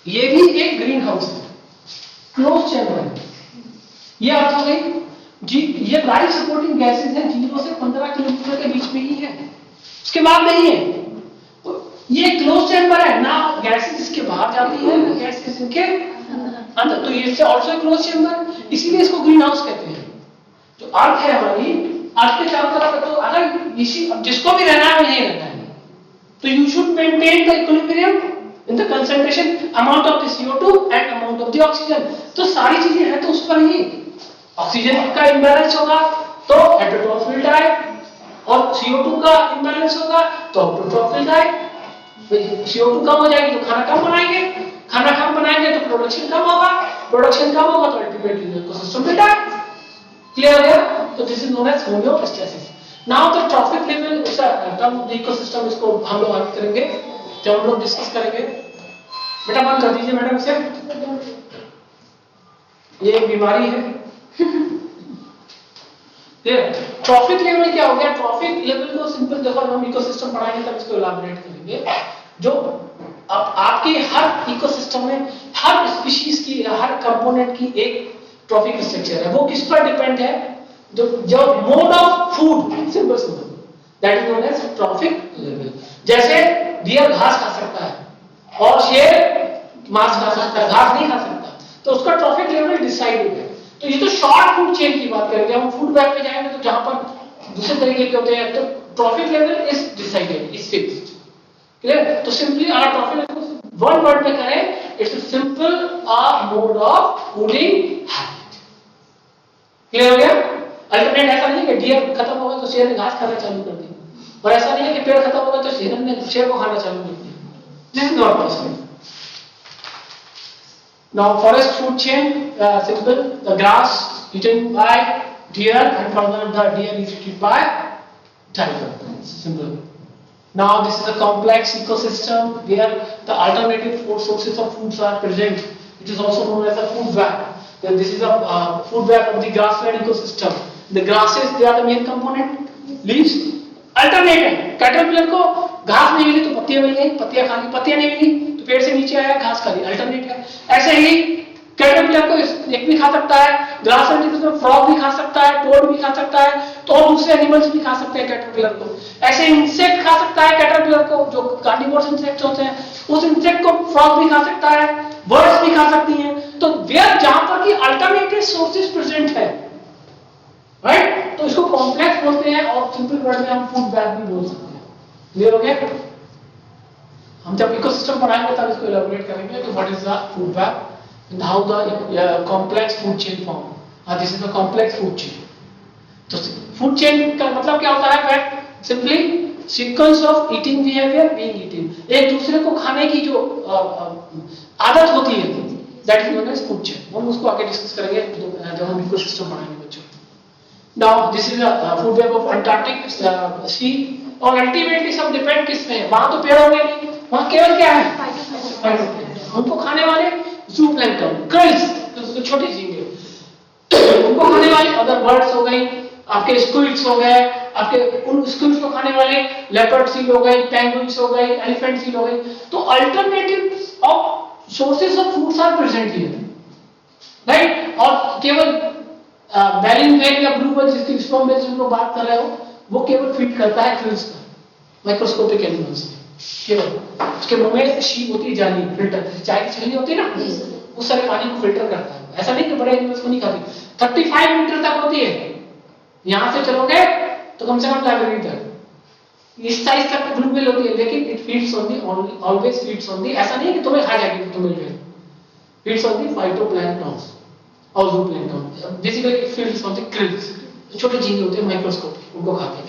ये भी एक ग्रीन हाउस है, क्लोज चैम्बर है. ये अर्थ हो गई जी. ये लाइफ सपोर्टिंग गैसेस हैं 0 से 15 किलोमीटर के बीच में ही है, उसके बाद नहीं है. तो ये क्लोज चैम्बर है ना, गैसेस इसके बाहर जाती है ना गैसेस इनके अंदर. तो ये ऑल्सो क्लोज चैम्बर, इसीलिए इसको ग्रीन हाउस कहते हैं. जो अर्थ है हमारी, अर्थ के चारों तरफ, तो अगर इसी जिसको भी रहना है यही रहना है, तो you should maintain the equilibrium in the concentration amount of the CO2 and amount of the oxygen. तो सारी चीजें हैं तो उस पर ही. ऑक्सीजन का इंबैलेंस होगा तो हेटेरोट्रॉफ विल डाई, और CO2 का इंबैलेंस होगा तो ऑटोट्रॉफ विल डाई. CO2 कम हो जाएगी तो खाना कम बनाएंगे, खाना कम बनाएंगे तो प्रोडक्शन कम होगा, प्रोडक्शन कम होगा तो ultimately ecosystem will die. Clear हो गया? तो this is known as homeostasis. Now the trophic level is a term of the ecosystem, इसको हम लोग आगे करेंगे, जब हम लोग डिस्कस करेंगे. बेटा बंद कर दीजिए मैडम इसे, ये एक बीमारी है. ट्रॉफिक लेवल क्या हो गया? ट्रॉफिक लेवल को सिंपल देखो, हम इकोसिस्टम पढ़ाएंगे तब इसको इलाबोरेट करेंगे. जो अब आपके हर इकोसिस्टम में हर स्पीशीज की, हर कंपोनेंट की एक ट्रॉफिक स्ट्रक्चर है. वो किस पर डिपेंड है? जो mode of food, simple that is known as trophic level. जैसे डियर घास खा सकता है और शेर मांस खा सकता है, घास नहीं खा सकता, तो उसका ट्रॉफिक लेवल डिसाइडेड है. तो ये तो शॉर्ट फूड चेन की बात करेंगे. हम फूड वेब पे जाएंगे तो जहां पर दूसरे तरीके के होते हैं, तो trophic level is decided, is fixed. Clear? तो सिंपली अगर ट्रॉफिक लेवल वन वर्ड में करें, it's simple a mode of fooding habit. Clear हो गया? अल्टरनेट ऐसा नहीं कि डियर खत्म होगा तो शेर ने घास खाना चालू कर दी, और ऐसा नहीं है कि पेड़ खत्म होगा तो हिरन ने शेर को खाना चालू कर दिया. This is not possible. Now forest food chain, simple, the grass eaten by deer and further the deer is eaten by tiger. Simple. Now this is a complex ecosystem where the alternative food sources of foods are present. It is also known as a food web. Then this is a food web of the grassland ecosystem. The grasses, they are the main component. Leaves alternate है. Caterpillar को घास नहीं मिली तो पत्तियां मिल गई, पत्तियां खा ली, पत्तियां नहीं मिली तो पेड़ से नीचे आया घास खा ली, अल्टरनेट है. ऐसे ही कैटरपिलर को एक भी खा सकता है, ग्रास में फ्रॉग भी खा सकता है, टोड भी खा सकता है, तो और दूसरे एनिमल्स भी खा सकते हैं कैटरपिलर को. ऐसे इंसेक्ट खा सकता है कैटरपिलर को, जो कार्निवोरस इंसेक्ट्स होते हैं, उस इंसेक्ट को फ्रॉग भी खा सकता है, बर्ड्स भी खा सकती हैं. तो वेयर जहां पर की अल्टरनेटिव सोर्सेज प्रेजेंट है, राइट, तो इसको कॉम्प्लेक्स बोलते हैं, और सिंपल वर्ड में हम फूड वेब भी बोल सकते हैं. क्लियर हो गया? हम जब इकोसिस्टम पढ़ाएंगे तब इसको इलैबोरेट करेंगे कि what is the food web and how the complex food chain form. This is the complex food chain. तो food chain का मतलब क्या होता है? Simply sequence of eating behaviour being eating, एक दूसरे को खाने की जो आदत होती है, that is known as food chain. हम उसको आगे डिस्कस करेंगे जब हम इकोसिस्टम पढ़ाएंगे बच्चों को। Now this is a food web of Antarctic sea, और अल्टीमेटली सब डिपेंड किस में है, वहां तो पेड़ होंगे नहीं, वहां केवल क्या है, फाइटोप्लैंक्टन। उनको खाने वाले जूप्लैंक्टन, क्रिल्स, तो छोटी झींगे, उनको खाने वाले अदर बर्ड्स हो गई, आपके स्क्विड्स हो गए, आपके उन स्क्विड्स को खाने वाले लेपर्ड सील हो गई, पेंगुइन्स हो गई, एलिफेंट सील हो गई। तो alternative of sources of foods are present here, right. और केवल बैलिंग वेल या ब्लू वेल जिसकी स्पर्म वेल जिसकी बात कर रहे हो, वो केवल फीड करता है क्रिल्स पर, माइक्रोस्कोपिक एनिमल्स में। केवल उसके मुंह में शीप होती है, जाली, फिल्टर, चाय की छलनी होती है ना, उस सारे पानी को फिल्टर करता है। ऐसा नहीं कि बड़े एनिमल्स को नहीं खाती, 35 मीटर तक होती है, यहां से चलोगे तो कम से कम लाइब्रेरी तक इस साइज तक ब्लू वेल होती है, लेकिन it feeds on the, always feeds on the, ऐसा नहीं कि तुम्हें खा जाएगी तो तुम्हें मिल फीड्स ऑन दी फाइटोप्लैंक्टन और zooplankton, basically it feeds on the krills, छोटे झींगे होते हैं माइक्रोस्कोपिक, उनको खाते हैं।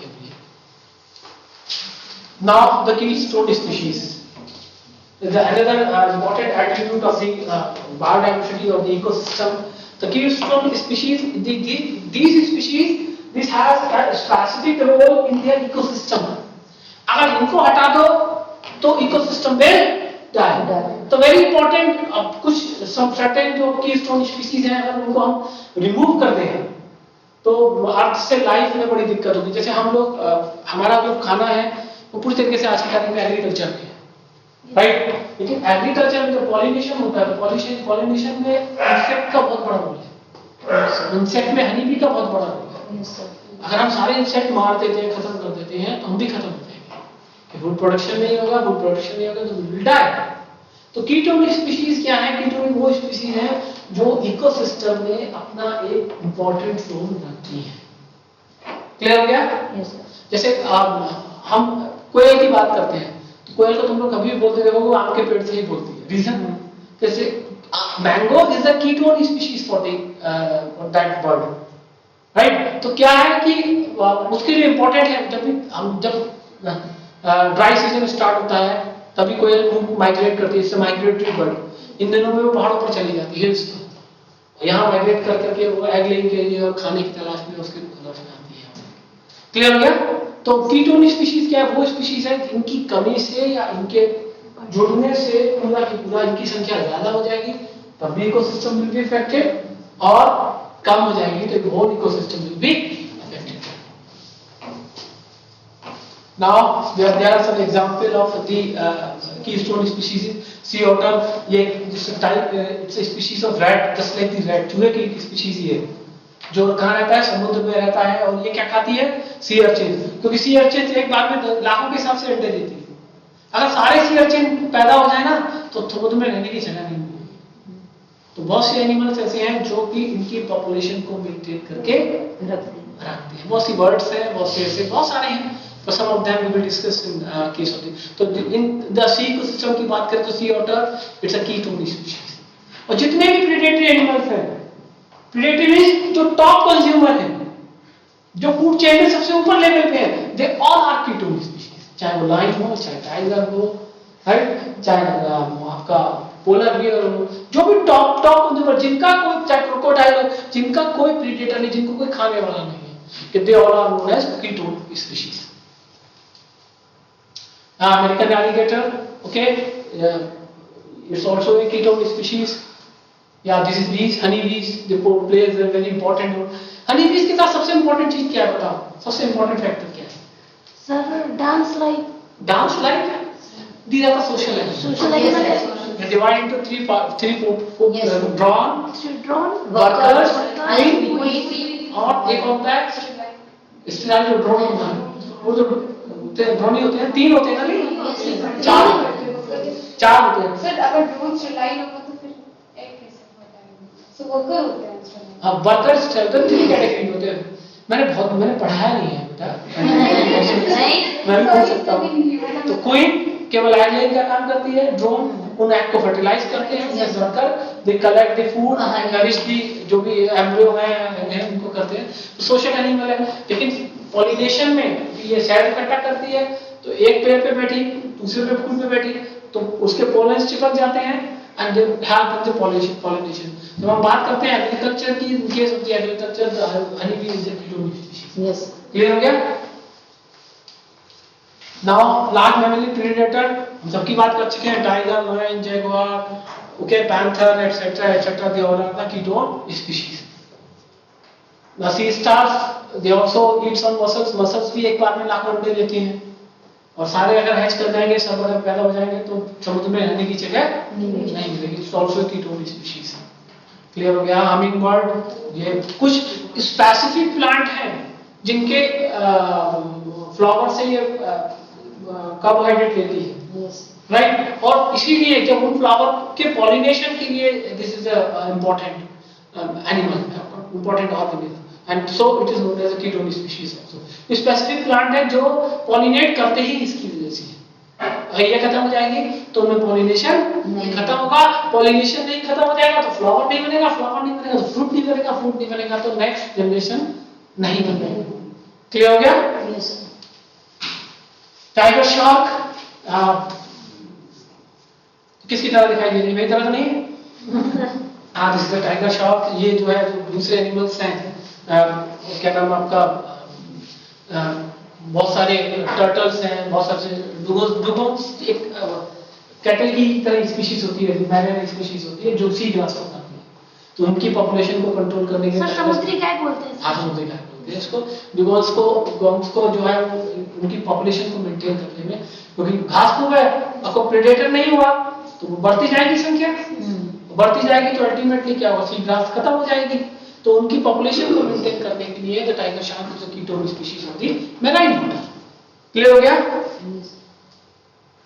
Now the keystone species, the another important attribute of the biodiversity of the ecosystem, the keystone species, these species, this has a specific role in their ecosystem. अगर इनको हटा दो तो इकोसिस्टम will die. तो very important, कुछ certain जो keystone species हैं, अगर उनको हम रिमूव कर दें तो अर्थ से लाइफ में बड़ी दिक्कत होगी। जैसे हम लोग हमारा जो खाना है वो पूरी तरीके से आज की तारीख में एग्रीकल्चर में है, राइट। लेकिन एग्रीकल्चर में जो पॉलिनेशन होता है, तो पॉलिनेशन में इंसेक्ट का बहुत बड़ा रोल है, इंसेक्ट में हनी बी का बहुत बड़ा रोल है। अगर हम सारे इंसेक्ट मार देते हैं, खत्म कर देते हैं, तो हम भी खत्म हो जाएंगे, फूड प्रोडक्शन नहीं होगा, फूड प्रोडक्शन नहीं होगा तो विल डाई। तो कीटोन स्पीशीज क्या है, कीटोन वो स्पीशीज है जो इकोसिस्टम में अपना एक इंपॉर्टेंट रोल रखती है। क्लियर हो गया? Yes sir. जैसे हम कोयल की बात करते हैं, तो कोयल को तुम लोग कभी भी बोलते देखो वो आम के पेड़ से ही बोलती है, रीजन जैसे mango is the keystone species for that bird, right. तो क्या है कि उसके लिए इंपॉर्टेंट है, जब ड्राई सीजन स्टार्ट होता है तभी कोयल माइग्रेट करती है, इससे माइग्रेटरी बर्ड। इन दिनों में वो पहाड़ों पर चली जाती है, हिल्स पर, यहाँ माइग्रेट कर करके वो एग लेइंग के लिए और खाने की तलाश में उसके तरफ आती है। क्लियर हो गया? तो कीटोन स्पीशीज क्या है, वो स्पीशीज है जिनकी कमी से या इनके जुड़ने से पूरा की पूरा इनकी संख्या ज्यादा हो जाएगी, तब भी इकोसिस्टम विल बी इफेक्टेड, और कम हो जाएगी तो whole ecosystem will be affected. Now there are some example of the keystone species. Sea otter, ये type it's a species of rat, just like the rat, चूहे की स्पीशीज ये जो कहाँ रहता है, समुद्र में रहता है, और ये क्या खाती है, सी अर्चिन, क्योंकि सी अर्चिन एक बार में लाखों के हिसाब से अंडे देती है। अगर सारे सी अर्चिन पैदा हो जाए ना तो समुद्र में रहने की जगह नहीं मिलेगी। तो बहुत से एनिमल्स ऐसे हैं जो कि इनकी पॉपुलेशन को मेंटेन करके रखते हैं। बहुत सी बर्ड्स हैं, बहुत से ऐसे बहुत सारे हैं, but some of them we will discuss in case of the, तो in the sea ecosystem की बात करें तो sea otter it's a keystone species. और जितने भी प्रेडेटरी एनिमल्स हैं, प्रेडेटरी मींस जो टॉप कंज्यूमर है, जो फूड चेन में सबसे ऊपर लेवल पे है, they all are keystone species, चाहे वो लायन हो, चाहे टाइगर हो, राइट, चाहे आपका पोलर बियर हो, जो भी टॉप कंज्यूमर, जिनका कोई, चाहे क्रोकोडाइल हो, जिनका कोई प्रेडेटर नहीं, जिनको कोई खाने वाला नहीं है, कि they all are known as keystone species. American alligator, okay, it's also a ketone species. Yeah, this is bees, honey bees, they play a very important role. Honey bees के साथ सबसे important चीज क्या है बताओ? सबसे important factor क्या है? Sir, dance like. Dance like? These are the social animals. Social animals. They divide into four Yes. drawn, Drawn. workers, Queen. queen, और एक होता है स्टेराइल जो ड्रोन होता है, वो जो ड्रोन ही होते हैं, 3 होते हैं ना, नहीं 4 होते हैं। सर अगर ड्रोन स्टेराइल होगा तो फिर एक कैसे होता है? सो वर्कर होते हैं स्टेराइल। अब वर्कर्स तो 3 कैटेगरी होते हैं। मैंने पढ़ाया नहीं है बेटा, मैं भी बोल सकता हूँ। तो क्वीन केवल एग लेइंग का काम करती है, ड्रोन उन एग को फर्टिलाइज करते हैं, या worker they collect the food and nourish the जो भी एम्ब्रियो है उनको करते हैं। तो सोशल एनिमल है, लेकिन पॉलिनेशन में ये शहद इकट्ठा करती है, तो एक पेड़ पे बैठी, दूसरे पे फूल पे बैठी, तो उसके पोलन चिपक जाते हैं and they have the pollination. जब हम बात करते हैं एग्रीकल्चर की, in case of the agriculture honey bee is a keystone species. Yes. Clear हो गया? नाउ लार्ज मैमली प्रेडेटर हम सबकी बात कर चुके हैं, tiger, lion, jaguar, okay, panther etcetera they all are the keystone species. The sea stars they also eat some mussels, mussels भी एक बार में लाखों अंडे देते हैं, और सारे अगर हैच कर जाएंगे, सब अगर पैदा हो जाएंगे तो समुद्र में रहने की जगह नहीं मिलेगी। It's also ketone species. Clear हो गया? हमिंग बर्ड, ये कुछ स्पेसिफिक प्लांट हैं जिनके फ्लावर से ये कार्बोहाइड्रेट लेती है, Yes. राइट? और इसीलिए जब उन फ्लावर के पॉलिनेशन के लिए this is a important animal, important organism, and so it is known as a keystone species also. Specific plant है जो पॉलिनेट करते ही इसकी वजह से अगर ये खत्म हो जाएगी तो उनमें पॉलिनेशन नहीं। खत्म होगा, पॉलिनेशन नहीं खत्म हो जाएगा तो फ्लावर नहीं बनेगा, फ्लावर नहीं बनेगा तो फ्रूट नहीं बनेगा, फ्रूट नहीं बनेगा तो नेक्स्ट जनरेशन नहीं बनेगी। क्लियर हो गया? Yes. टाइगर शार्क किसकी तरह दिखाई दे रही है? मेरी तरह तो नहीं? हाँ, दिस इज टाइगर शार्क। ये जो है जो दूसरे एनिमल्स हैं, क्या नाम आपका, बहुत सारे टर्टल्स हैं, बहुत सारे डुगोन्स एक कैटल की तरह स्पीशीज होती है, मैरिन स्पीशीज होती है जो सी ग्रास को खाती है, तो उनकी पॉपुलेशन को कंट्रोल करने के सर लिए समुद्री कैट बोलते हैं। हाँ, समुद्री कैट बोलते हैं इसको। डुगोन्स को जो है वो उनकी पॉपुलेशन को मेंटेन करने में, क्योंकि घास खूब है, आपको प्रेडेटर नहीं हुआ तो वो बढ़ती जाएगी संख्या, बढ़ती जाएगी तो अल्टीमेटली क्या होगा, सी ग्रास खत्म हो जाएगी। तो उनकी पॉपुलेशन को मेंटेन करने के लिए the tiger shark is a keystone species of the marine water. Clear हो गया? Yes.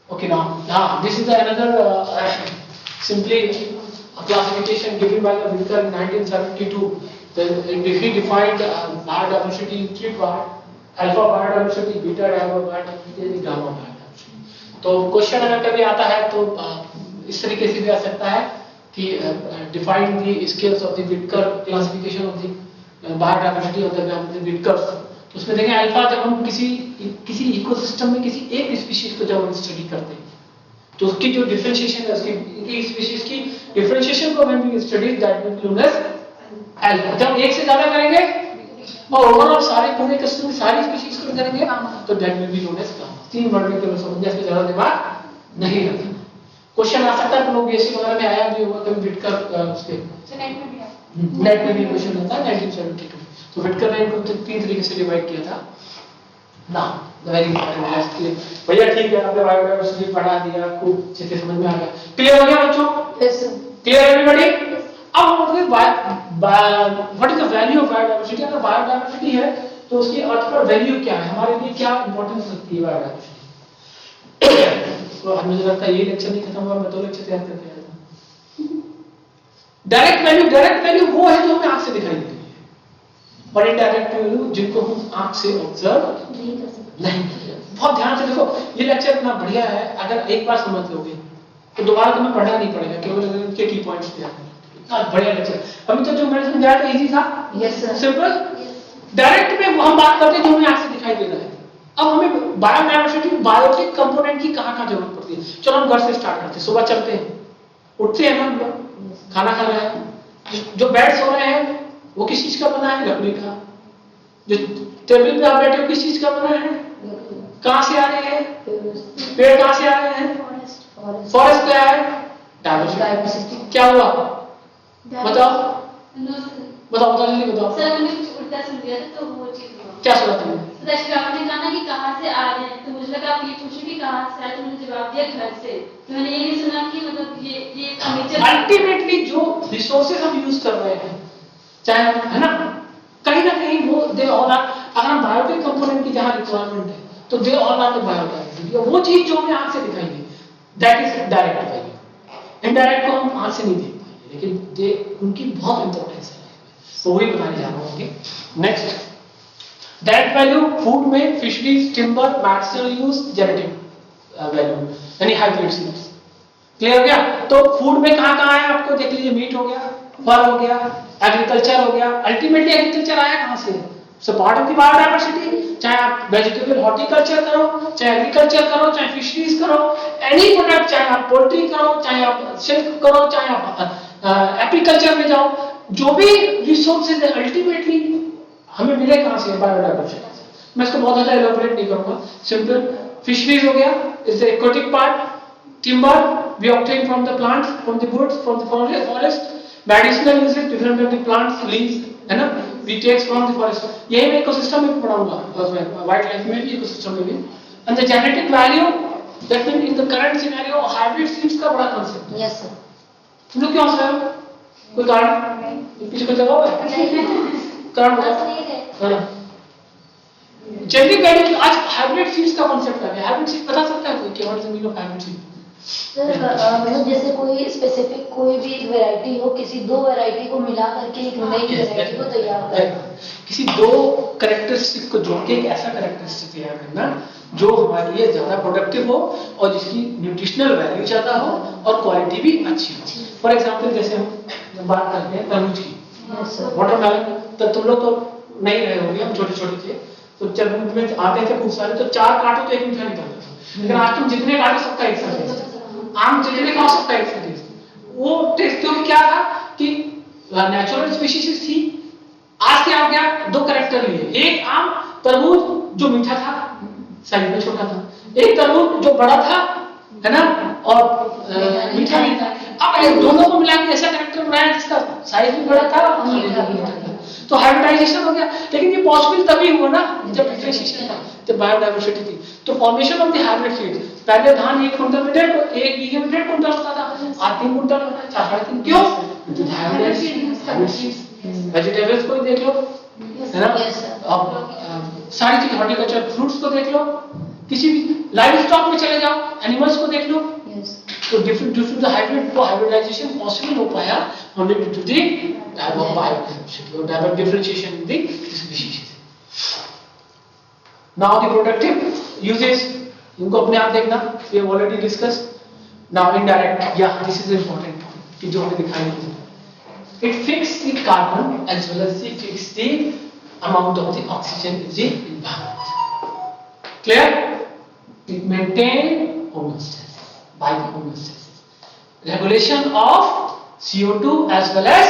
Okay, now this is another simply a classification given by the Whitaker in 1972. He defined biodiversity in three parts: alpha biodiversity, beta biodiversity, and gamma biodiversity. तो question अगर कभी आता है तो इस तरीके से भी आ सकता है कि define the scales of the Whitaker classification of the biodiversity of the Whitaker। तो उसमें देखें अल्फा, जब हम किसी इकोसिस्टम में किसी एक स्पीशीज को जब हम स्टडी करते हैं तो उसकी जो डिफरेंशिएशन है, उसकी स्पीशीज की डिफरेंशिएशन को हम study that will be known as alpha. जब एक से ज्यादा करेंगे और ओवरऑल सारे पूरे इकोसिस्टम की सारी स्पीशीज को करेंगे तो that will be known as gamma. तीन वर्ड में केवल समझ जाए, ज्यादा दिमाग नहीं रखना। क्वेश्चन आ सकता है, लोग बीएससी वगैरह में आया भी होगा, कभी Whitaker उसके नेट में भी आता नेट में भी क्वेश्चन आता है 1972। तो Whitaker ने इनको तीन तरीके से डिवाइड किया था ना। वेरी इंपॉर्टेंट भैया, ठीक है, आपने बायोडायवर्सिटी पढ़ा दिया, खूब अच्छे से समझ में आ गया। क्लियर हो गया बच्चों? Yes, sir. Clear everybody? अब हम लोग what is the value of biodiversity. अगर बायोडायवर्सिटी है तो उसकी अर्थ पर वैल्यू क्या है, हमारे लिए क्या इंपॉर्टेंस रखती है बायोडायवर्सिटी। तो मुझे लगता है ये लेक्चर नहीं खत्म हुआ, मैं दो लेक्चर तैयार करके आया था। डायरेक्ट वैल्यू वो है जो हमें आंख से दिखाई देती है, और इनडायरेक्ट वैल्यू जिनको हम आंख से ऑब्जर्व नहीं कर सकते। नहीं। बहुत ध्यान से देखो, ये लेक्चर इतना बढ़िया है, अगर एक बार समझ लोगे तो दोबारा तुम्हें पढ़ना नहीं पड़ेगा, केवल इनके की पॉइंट्स पे आना। इतना बढ़िया लेक्चर। अभी तो जो मैंने समझाया था इजी था, Yes, sir. सिंपल। डायरेक्ट में हम बात करते हैं जो हमें आंख से दिखाई दे रहा है। अब हमें बायोडायवर्सिटी बायोटिक कंपोनेंट की कहाँ जरूरत पड़ती है। चलो हम घर से स्टार्ट करते हैं। सुबह चलते हैं, उठते हैं, हम खाना खा रहे हैं, जो बेड सो रहे हैं वो किस चीज का बना है? लकड़ी का। जो टेबल पे आप बैठे हो किस चीज का बना है? कहां से आ रहे हैं? पेड़ कहां से आ रहे हैं? फॉरेस्ट क्या है? डायवर्सिटी। क्या हुआ? बताओ बताओ जल्दी बताओ। सर मैंने कुछ उल्टा सुन लिया था तो वो चीज हुआ। क्या सुना तुमने? दर्शक आपने कहा ना कि कहाँ से आ रहे हैं, तो मुझे लगा आप ये पूछे कि कहाँ से आए, तो मैंने जवाब दिया घर से। तो मैंने ये नहीं सुना कि मतलब ये नेचर। अल्टीमेटली जो रिसोर्सेज हम यूज कर रहे हैं, चाहे है ना, कहीं ना कहीं वो दे ऑल आर, अगर हम बायोटिक कंपोनेंट की जहां रिक्वायरमेंट है तो they all are the biodiversity. वो चीज जो हमें आंख से दिखाई दे that is direct value. Indirect को हम आंख से नहीं देख पाएंगे, लेकिन दे उनकी बहुत इंपॉर्टेंस है। तो वही बताने जा रहा हूँ। नेक्स्ट, डायरेक्ट वैल्यू फूड में fisheries, timber, medicinal use, genetic value यानी हाइब्रिड सीड्स। क्लियर हो गया? तो फूड में कहाँ है आपको देख लीजिए, मीट हो गया, फल हो गया, एग्रीकल्चर हो गया। अल्टीमेटली एग्रीकल्चर आया कहाँ से? So part of the biodiversity, चाहे आप वेजिटेबल हॉर्टिकल्चर करो, चाहे एग्रीकल्चर करो, चाहे फिशरीज करो, एनी प्रोडक्ट, चाहे आप पोल्ट्री करो, चाहे आप सिल्क करो, चाहे आप एपीकल्चर में जाओ, जो भी रिसोर्सेज है अल्टीमेटली हमें मिले कहां से? बायोडाइवर्सिटी से। मैं इसको बहुत ज्यादा एलोबरेट नहीं करूंगा, सिंपल फिशरीज हो गया, is the aquatic part, timber we obtain from the plants, from the woods, from the forest, medicinal uses different from the plants, leaves, है ना, we take from the forest। यही मैं ecosystem में पढ़ाऊंगा, wild life में भी, ecosystem में भी। and the genetic value, that means in the current scenario hybrid seeds का बड़ा concept है। Yes sir. तुम लोग क्यों हंस रहे हो? कोई कारण? पीछे कोई जवाब है? कारण बताओ। जेनेटिक वैल्यू, आज हाइब्रिड सीड्स का कांसेप्ट आ गया। हाइब्रिड सीड बता सकता है कोई कि what is the meaning of hybrid seed? Sir मतलब जैसे कोई स्पेसिफिक कोई भी एक वैरायटी हो, किसी दो वैरायटी को मिला करके एक नई वैरायटी को तैयार करना। किसी दो कैरेक्टरिस्टिक को जोड़ के एक ऐसा कैरेक्टरिस्टिक तैयार करना जो हमारे लिए ज्यादा प्रोडक्टिव हो और जिसकी न्यूट्रिशनल वैल्यू ज्यादा हो और क्वालिटी भी अच्छी हो। फॉर एग्जांपल जैसे हम बात करते हैं तरबूज की, वाटरमेलन, तो तुम लोग तो नहीं रहे होंगे, हम छोटे छोटे थे तो तरबूज में आते थे खूब सारे, तो 4 काटो तो एक मीठा निकलता था, लेकिन आज तुम जितने काटो सबका एक सा टेस्ट, आम जितने खाओ सबका एक सा टेस्ट। वो टेस्ट क्योंकि क्या था कि नेचुरल स्पीशीज थी। आज क्या हो गया? 2 कैरेक्टर लिए, एक आम तरबूज जो मीठा था, साइज में छोटा था, एक तरबूज जो बड़ा था, है ना, और मीठा नहीं था। अब इन दोनों को मिला के ऐसा कैरेक्टर बनाया जिसका साइज भी बड़ा था और मीठा भी था, तो हाइब्रिडाइजेशन हो गया। लेकिन ये पॉसिबल तभी हुआ ना जब डिफरेंशिएशन था, जब बायोडाइवर्सिटी थी। तो formation of the hybrid seeds, पहले धान 1 क्विंटल में 1 बीघे में 1.5 क्विंटल होता था, आज 3 क्विंटल होता है, 4-3.5। क्यों? Hybrid seeds. वेजिटेबल्स को देख लो, है ना, अब सारी चीज, हॉर्टिकल्चर, फ्रूट्स को देख लो, किसी भी लाइव स्टॉक में चले जाओ, एनिमल्स को देख लो। तो different due to the hybridization possible हो पाया only due to the type of biodiversity or type of differentiation in the species. Now the productive uses, इनको अपने आप देखना, we have already discussed. Now indirect, yeah, this is important point कि जो हमें दिखाई देती है। It fixes the carbon as well as it fixes the amount of the oxygen in the environment. Clear? It maintains homeostasis by the homeostasis. Regulation of CO2 as well as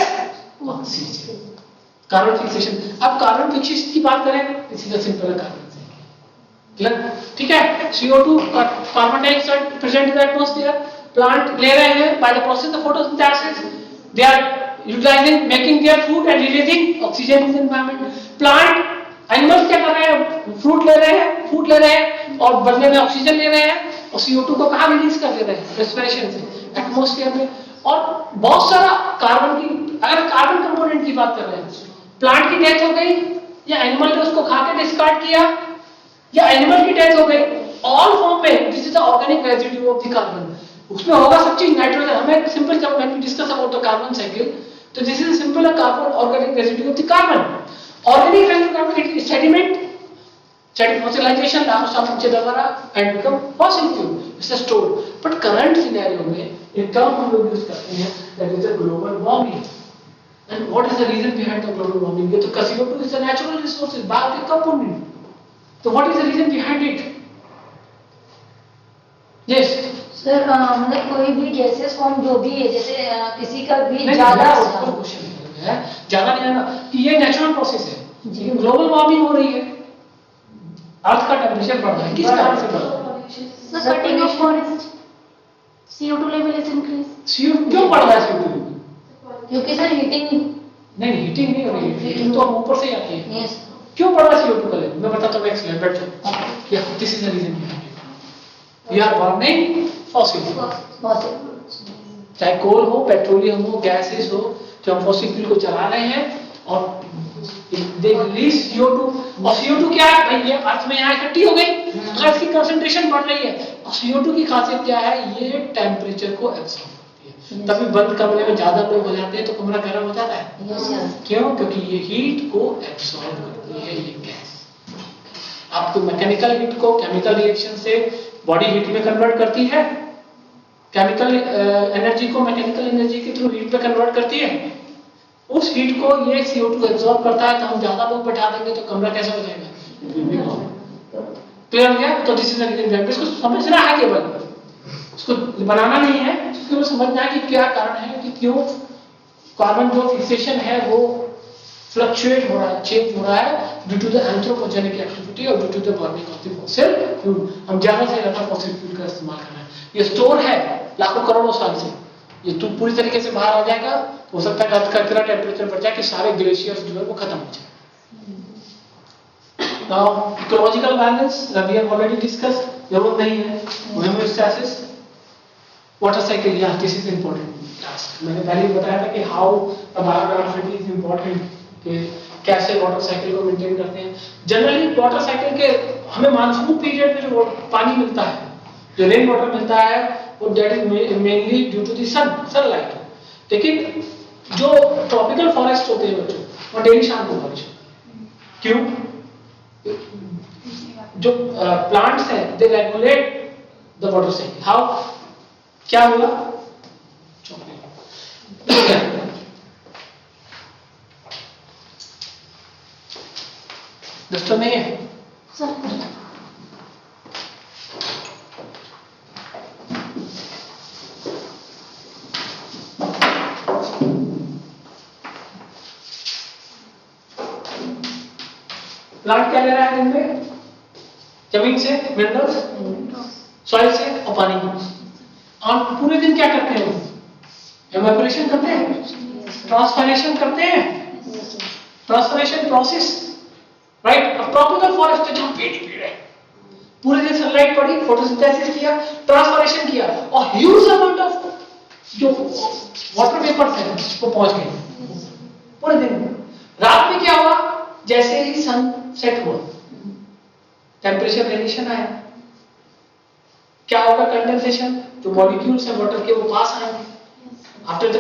oxygen. Carbon fixation. अब carbon fixation की बात करें, इसी का simple carbon से clear, ठीक है। CO2 carbon dioxide present in the atmosphere, plant ले रहे हैं by the process of photosynthesis, they are utilizing making their food and releasing oxygen in the environment. Plant, animals क्या कर रहे हैं? फ्रूट ले रहे हैं, फूड ले रहे हैं और बदले में ऑक्सीजन ले रहे हैं, और CO2 को कहां रिलीज कर दे रहे हैं? रेस्पिरेशन से, एटमॉस्फेयर में। और बहुत सारा कार्बन की, अगर कार्बन कंपोनेंट की बात कर रहे हैं, प्लांट की डेथ हो गई या एनिमल ने उसको खा के डिस्कार्ड किया या एनिमल की डेथ हो गई, ऑल फॉर्म में this is the organic residue of the carbon. उसमें होगा सब चीज नाइट्रोजन। हमें सिंपल, जब when we discuss about the carbon cycle, तो this is simple carbon organic residue of the carbon. Organic residue of carbon is sediment, fossilization, and become fossil fuel. It's a stored. But current scenario में एक term हम लोग use करते हैं, that is a global warming. And what is the reason behind the global warming? ये तो CO2 is a natural resource, biotic component. So what is the reason behind it? Yes. Sir मतलब कोई भी gases form जो भी है, जैसे किसी का भी ज्यादा होगा, ज्यादा नहीं आना कि ये नेचुरल प्रोसेस है, लेकिन ग्लोबल वार्मिंग हो रही है, अर्थ का टेम्परेचर बढ़ रहा है, किस कारण से बढ़ रहा है? Sir cutting of forest, CO2 level is increase. CO2 क्यों बढ़ रहा है? CO2 क्योंकि सर हीटिंग, नहीं, हीटिंग नहीं हो रही है, हीटिंग तो हम ऊपर से ही आती है। यस। क्यों बढ़ रहा है CO2 का लेवल? मैं बताता हूँ, एक्सप्लेन बैठो। या this is the reason behind it. We are burning fossil fuel, चाहे कोल हो, पेट्रोलियम हो, गैसेस हो, जो हम फॉसिल फ्यूल को चला रहे हैं, और they release CO2। और CO2 क्या है भाई? ये अर्थ में यहाँ इकट्ठी हो गई, अर्थ की कंसंट्रेशन बढ़ रही है, और CO2 की खासियत क्या है? ये टेम्परेचर को एब्सॉर्ब करती है। तभी बंद कमरे में ज्यादा लोग हो जाते हैं तो कमरा गर्म हो जाता है। क्यों? क्योंकि ये हीट को एब्सॉर्ब करती है ये गैस। आपको मैकेनिकल हीट को केमिकल रिएक्शन से बॉडी हीट में कन्वर्ट करती है, केमिकल एनर्जी को मैकेनिकल एनर्जी के थ्रू हीट में कन्वर्ट करती है, उस हीट को ये CO2 एब्जॉर्ब करता है, तो हम ज्यादा लोग बैठा देंगे तो कमरा कैसा हो जाएगा? क्लियर हो गया? तो दिस इज इसको समझना है, केवल इसको बनाना नहीं है, इसको समझना है कि क्या कारण है कि क्यों कार्बन जो फिक्सेशन है वो फ्लक्चुएट हो रहा है, चेंज हो रहा है due to the anthropogenic activity और due to the burning of the fossil fuel. हम ज्यादा से ज्यादा फॉसिल फ्यूल का इस्तेमाल कर रहे हैं। ये स्टोर है लाखों करोड़ों साल से, ये तो पूरी तरीके से बाहर आ जाएगा, हो सकता है अर्थ का इतना टेम्परेचर बढ़ जाए कि सारे ग्लेशियर्स जो है वो खत्म हो जाए। Now, ecological balance, we have already discussed, जरूरत नहीं है। Homeostasis, water cycle, yeah, this is important task. मैंने पहले ही बताया था कि how the biodiversity is important, कि कैसे वाटर साइकिल को मेंटेन करते हैं। जनरली वाटर साइकिल के हमें मानसून पीरियड में जो पानी मिलता है, जो रेन वाटर मिलता है, वो that is mainly due to the sunlight. लेकिन जो ट्रॉपिकल फॉरेस्ट होते हैं बच्चों, वो डेली शाम को बारिश होती है। क्यों? जो प्लांट्स हैं they regulate the water cycle. How? क्या हुआ? डिस्टर्ब नहीं है? प्लांट क्या ले रहा है दिन में? जमीन से मिनरल्स, सॉइल से और पानी। और पूरे दिन क्या करते हैं? इवेपोरेशन करते हैं, ट्रांसपिरेशन करते हैं, ट्रांसपिरेशन प्रोसेस, राइट? अब ट्रॉपिकल फॉरेस्ट है जहां पेड़ ही पेड़ है, पूरे दिन सनलाइट पड़ी, फोटोसिंथेसिस किया, ट्रांसपिरेशन किया और ह्यूज अमाउंट ऑफ जो वाटर वेपर्स है वो पहुंच गए पूरे दिन में। रात में क्या हुआ? जैसे ही सन सेट हुआ, टेम्परेचर वेरिएशन आया, क्या होगा? कंडेंसेशन, जो मॉलिक्यूल्स हैं वाटर के वो पास आएंगे। आफ्टर द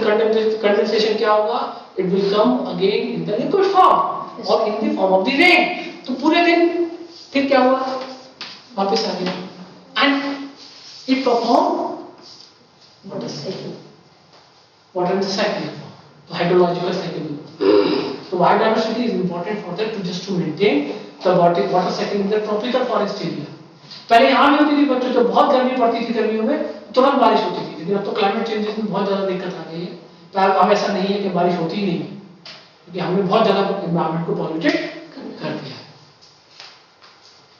कंडेंसेशन क्या होगा? It will come again in the liquid form और in the form of the rain. तो पूरे दिन फिर क्या हुआ? वापस आ गया and it perform water cycle, water cycle, तो hydrological cycle. So biodiversity is important for that to just to maintain the water cycle in the tropical forest area. पहले यहाँ भी होती थी बच्चों, जब बहुत गर्मी पड़ती थी गर्मियों में तुरंत बारिश होती थी, लेकिन अब तो क्लाइमेट चेंजेस में बहुत ज्यादा दिक्कत आ गई है। तो अब ऐसा नहीं है कि बारिश होती ही नहीं है, क्योंकि हमने बहुत ज्यादा एनवायरमेंट को पॉल्यूटेड कर दिया है।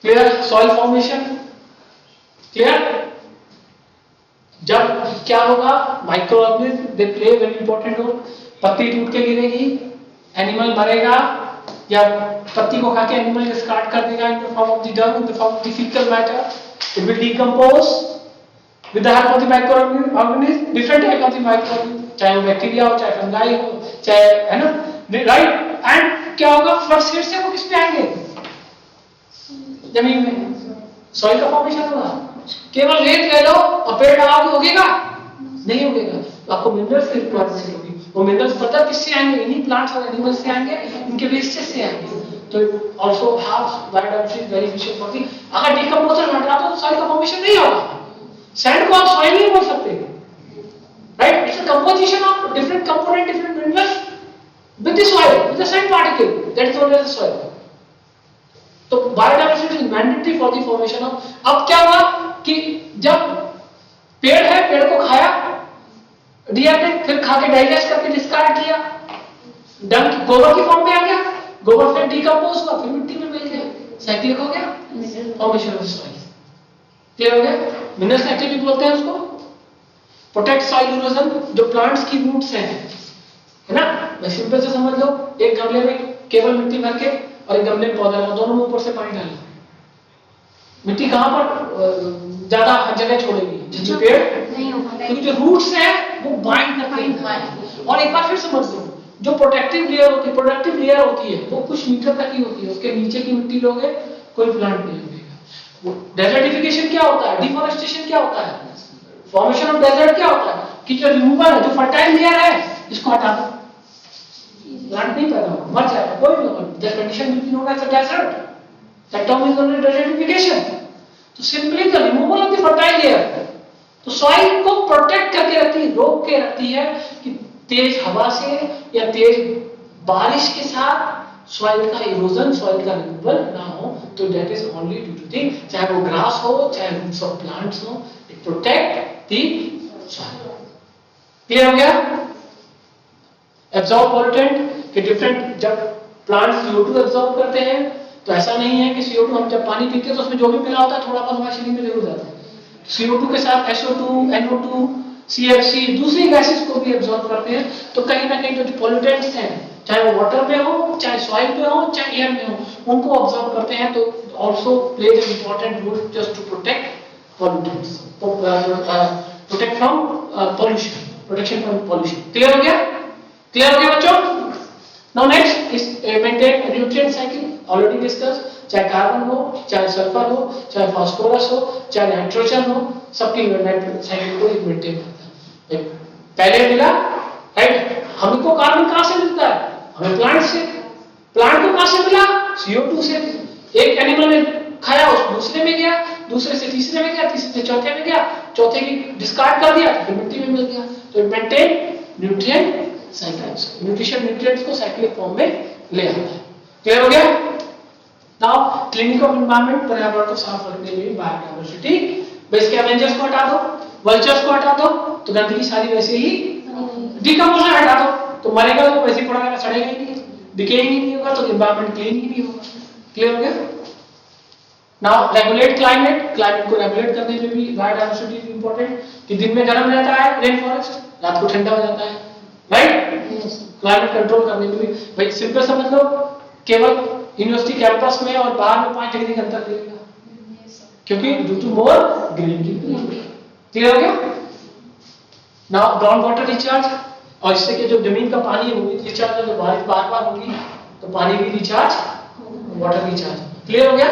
क्लियर? Soil formation clear? जब क्या होगा? Micro organism they play very important role. पत्ती टूट के गिरेगी, एनिमल मरेगा, या पत्ती को खा के एनिमल डिस्कार्ड कर देगा इन the form of the Dang, in the form of the faecal matter. It will decompose with the help of the micro organism, different type of the micro organism, चाहे वो बैक्टीरिया हो, चाहे fungi हो, चाहे, है ना, राइट? एंड क्या होगा? फर्स्ट सीड से वो किस पे आएंगे? जमीन में सॉइल का फॉर्मेशन होगा। केवल रेत ले लो और पेड़ लगाओगे, उगेगा? नहीं उगेगा। तो आपको मिनरल्स की रिक्वायरमेंट होगी। वो मिनरल्स पता किससे आएंगे? इन्हीं प्लांट्स और एनिमल्स से आएंगे, इनके वेस्टेज से आएंगे। तो also haves biodiversity very efficient for the. अगर डिकम्पोजर हटा दो तो सॉइल का फॉर्मेशन नहीं होगा। सैंड को आप सॉइल नहीं बोल सकते, right? It's a composition of different component, different minerals with the soil, with the sand particle, that is known as the soil. तो biodiversity is mandatory for the formation of. अब क्या हुआ कि जब पेड़ है, पेड़ को खाया, रिएक्टेड, फिर खा के डाइजेस्ट करके डिस्कार्ड किया, डंग गोबर की फॉर्म में आ गया, गोबर फिर डिकम्पोज हुआ, फिर मिट्टी में मिल गया, साइक्लिक हो गया फॉर्मेशन ऑफ सॉइल। क्लियर हो गया? मिनरल्स एक्टिविटी बोलते हैं उसको। प्रोटेक्ट सॉइल इरोजन, जो प्लांट्स की रूट्स हैं, है ना? मैं सिंपल से समझ लो, एक गमले में केवल मिट्टी भर के और एक गमले में पौधा लगा, दोनों में ऊपर से पानी डालना। मिट्टी कहां पर ज्यादा जगह छोड़ेगी? जिसमें पेड़ नहीं होगा, क्योंकि जो रूट्स हैं वो बाइंड करते हैं। और एक बार फिर समझ लो, जो प्रोटेक्टिव लेयर होती है, प्रोडक्टिव लेयर होती है, वो कुछ मीटर तक ही होती है, उसके नीचे की मिट्टी लोगे कोई प्लांट नहीं उगेगा। डेजर्टिफिकेशन क्या होता है? डिफॉरेस्टेशन क्या होता है? फॉर्मेशन ऑफ डेजर्ट क्या होता है? कि जो रिमूवल है, जो फर्टाइल लेयर है, इसको हटा दो, प्लांट नहीं पैदा होगा, मर जाएगा, कोई भी होगा। The condition will be known as a desert, that term is known as desertification. तो simply the removal of the fertile layer, तो सॉइल को प्रोटेक्ट करके रखती है, रोक के रखती है कि तेज हवा से या तेज बारिश के साथ सॉइल का इरोजन, सॉइल का रिमूवल ना हो, तो that is only due to the, चाहे वो ग्रास हो, चाहे रूट्स ऑफ प्लांट्स हो, it protect the soil. Clear हो गया? एब्जॉर्ब पॉल्यूटेंट के डिफरेंट, जब प्लांट्स CO2 एब्जॉर्ब करते हैं तो ऐसा नहीं है कि CO2 हम जब पानी पीते हैं तो उसमें जो भी मिला होता है थोड़ा बहुत हमारे शरीर में जरूर जाता है। CO2 के साथ SO2, NO2, CFC दूसरी गैसेस को भी एब्जॉर्ब करते हैं, तो कहीं ना कहीं जो पॉल्यूटेंट्स हैं, चाहे वो वाटर में हो, चाहे सॉइल में हो, चाहे एयर में हो, उनको ऑब्जॉर्व करते हैं, तो also plays an important role just to protect pollutants, protect from pollution, protection from pollution. Clear हो गया? क्लियर हो गया बच्चों? Now next is maintain nutrient cycle, already discuss, चाहे कार्बन हो, चाहे सल्फर हो, चाहे फास्फोरस हो, चाहे नाइट्रोजन हो, सबकी नाइट्रोजन साइकिल को मेंटेन करता है। पहले मिला राइट, हमको कार्बन कहां से मिलता है? हमें प्लांट से। प्लांट को कहां से मिला? CO2 से। एक एनिमल ने खाया, उस दूसरे में गया, दूसरे से तीसरे में गया, तीसरे से चौथे में गया, चौथे की डिस्कार्ड कर दिया, फिर मिट्टी में मिल गया। तो maintain nutrient cycles, nutrition nutrients को साइक्लिक फॉर्म में ले आता है। क्लियर हो गया? नाउ क्लिनिक ऑफ एनवायरनमेंट, पर्यावरण को साफ रखने में बायोडायवर्सिटी, बेस के एवेंजर्स को हटा दो, वल्चर्स को हटा दो, तो गंदगी सारी वैसे ही, डिकम्पोजर हटा दो तो मरेगा, तो वैसे ही पड़ा रहेगा, सड़ेगा ही नहीं, डिकेइंग ही नहीं होगा, तो एनवायरनमेंट क्लीन ही नहीं होगा। क्लियर हो गया? नाउ रेगुलेट क्लाइमेट, क्लाइमेट को रेगुलेट करने में भी बायोडायवर्सिटी इज इंपॉर्टेंट, कि दिन में गर्म रहता है रेन फॉरेस्ट, रात को ठंडा हो जाता है, राइट? क्लाइमेट कंट्रोल करने में भी भाई सिंपल समझ लो, केवल यूनिवर्सिटी कैंपस में और बाहर में 5 डिग्री का अंतर मिलेगा, क्योंकि due to more greenery. Clear हो गया? नाउ ग्राउंड वाटर रिचार्ज, और इससे कि जो जमीन का पानी है वो भी रिचार्ज है, जब बारिश बार बार होगी तो पानी भी रिचार्ज, वाटर रिचार्ज। क्लियर हो गया?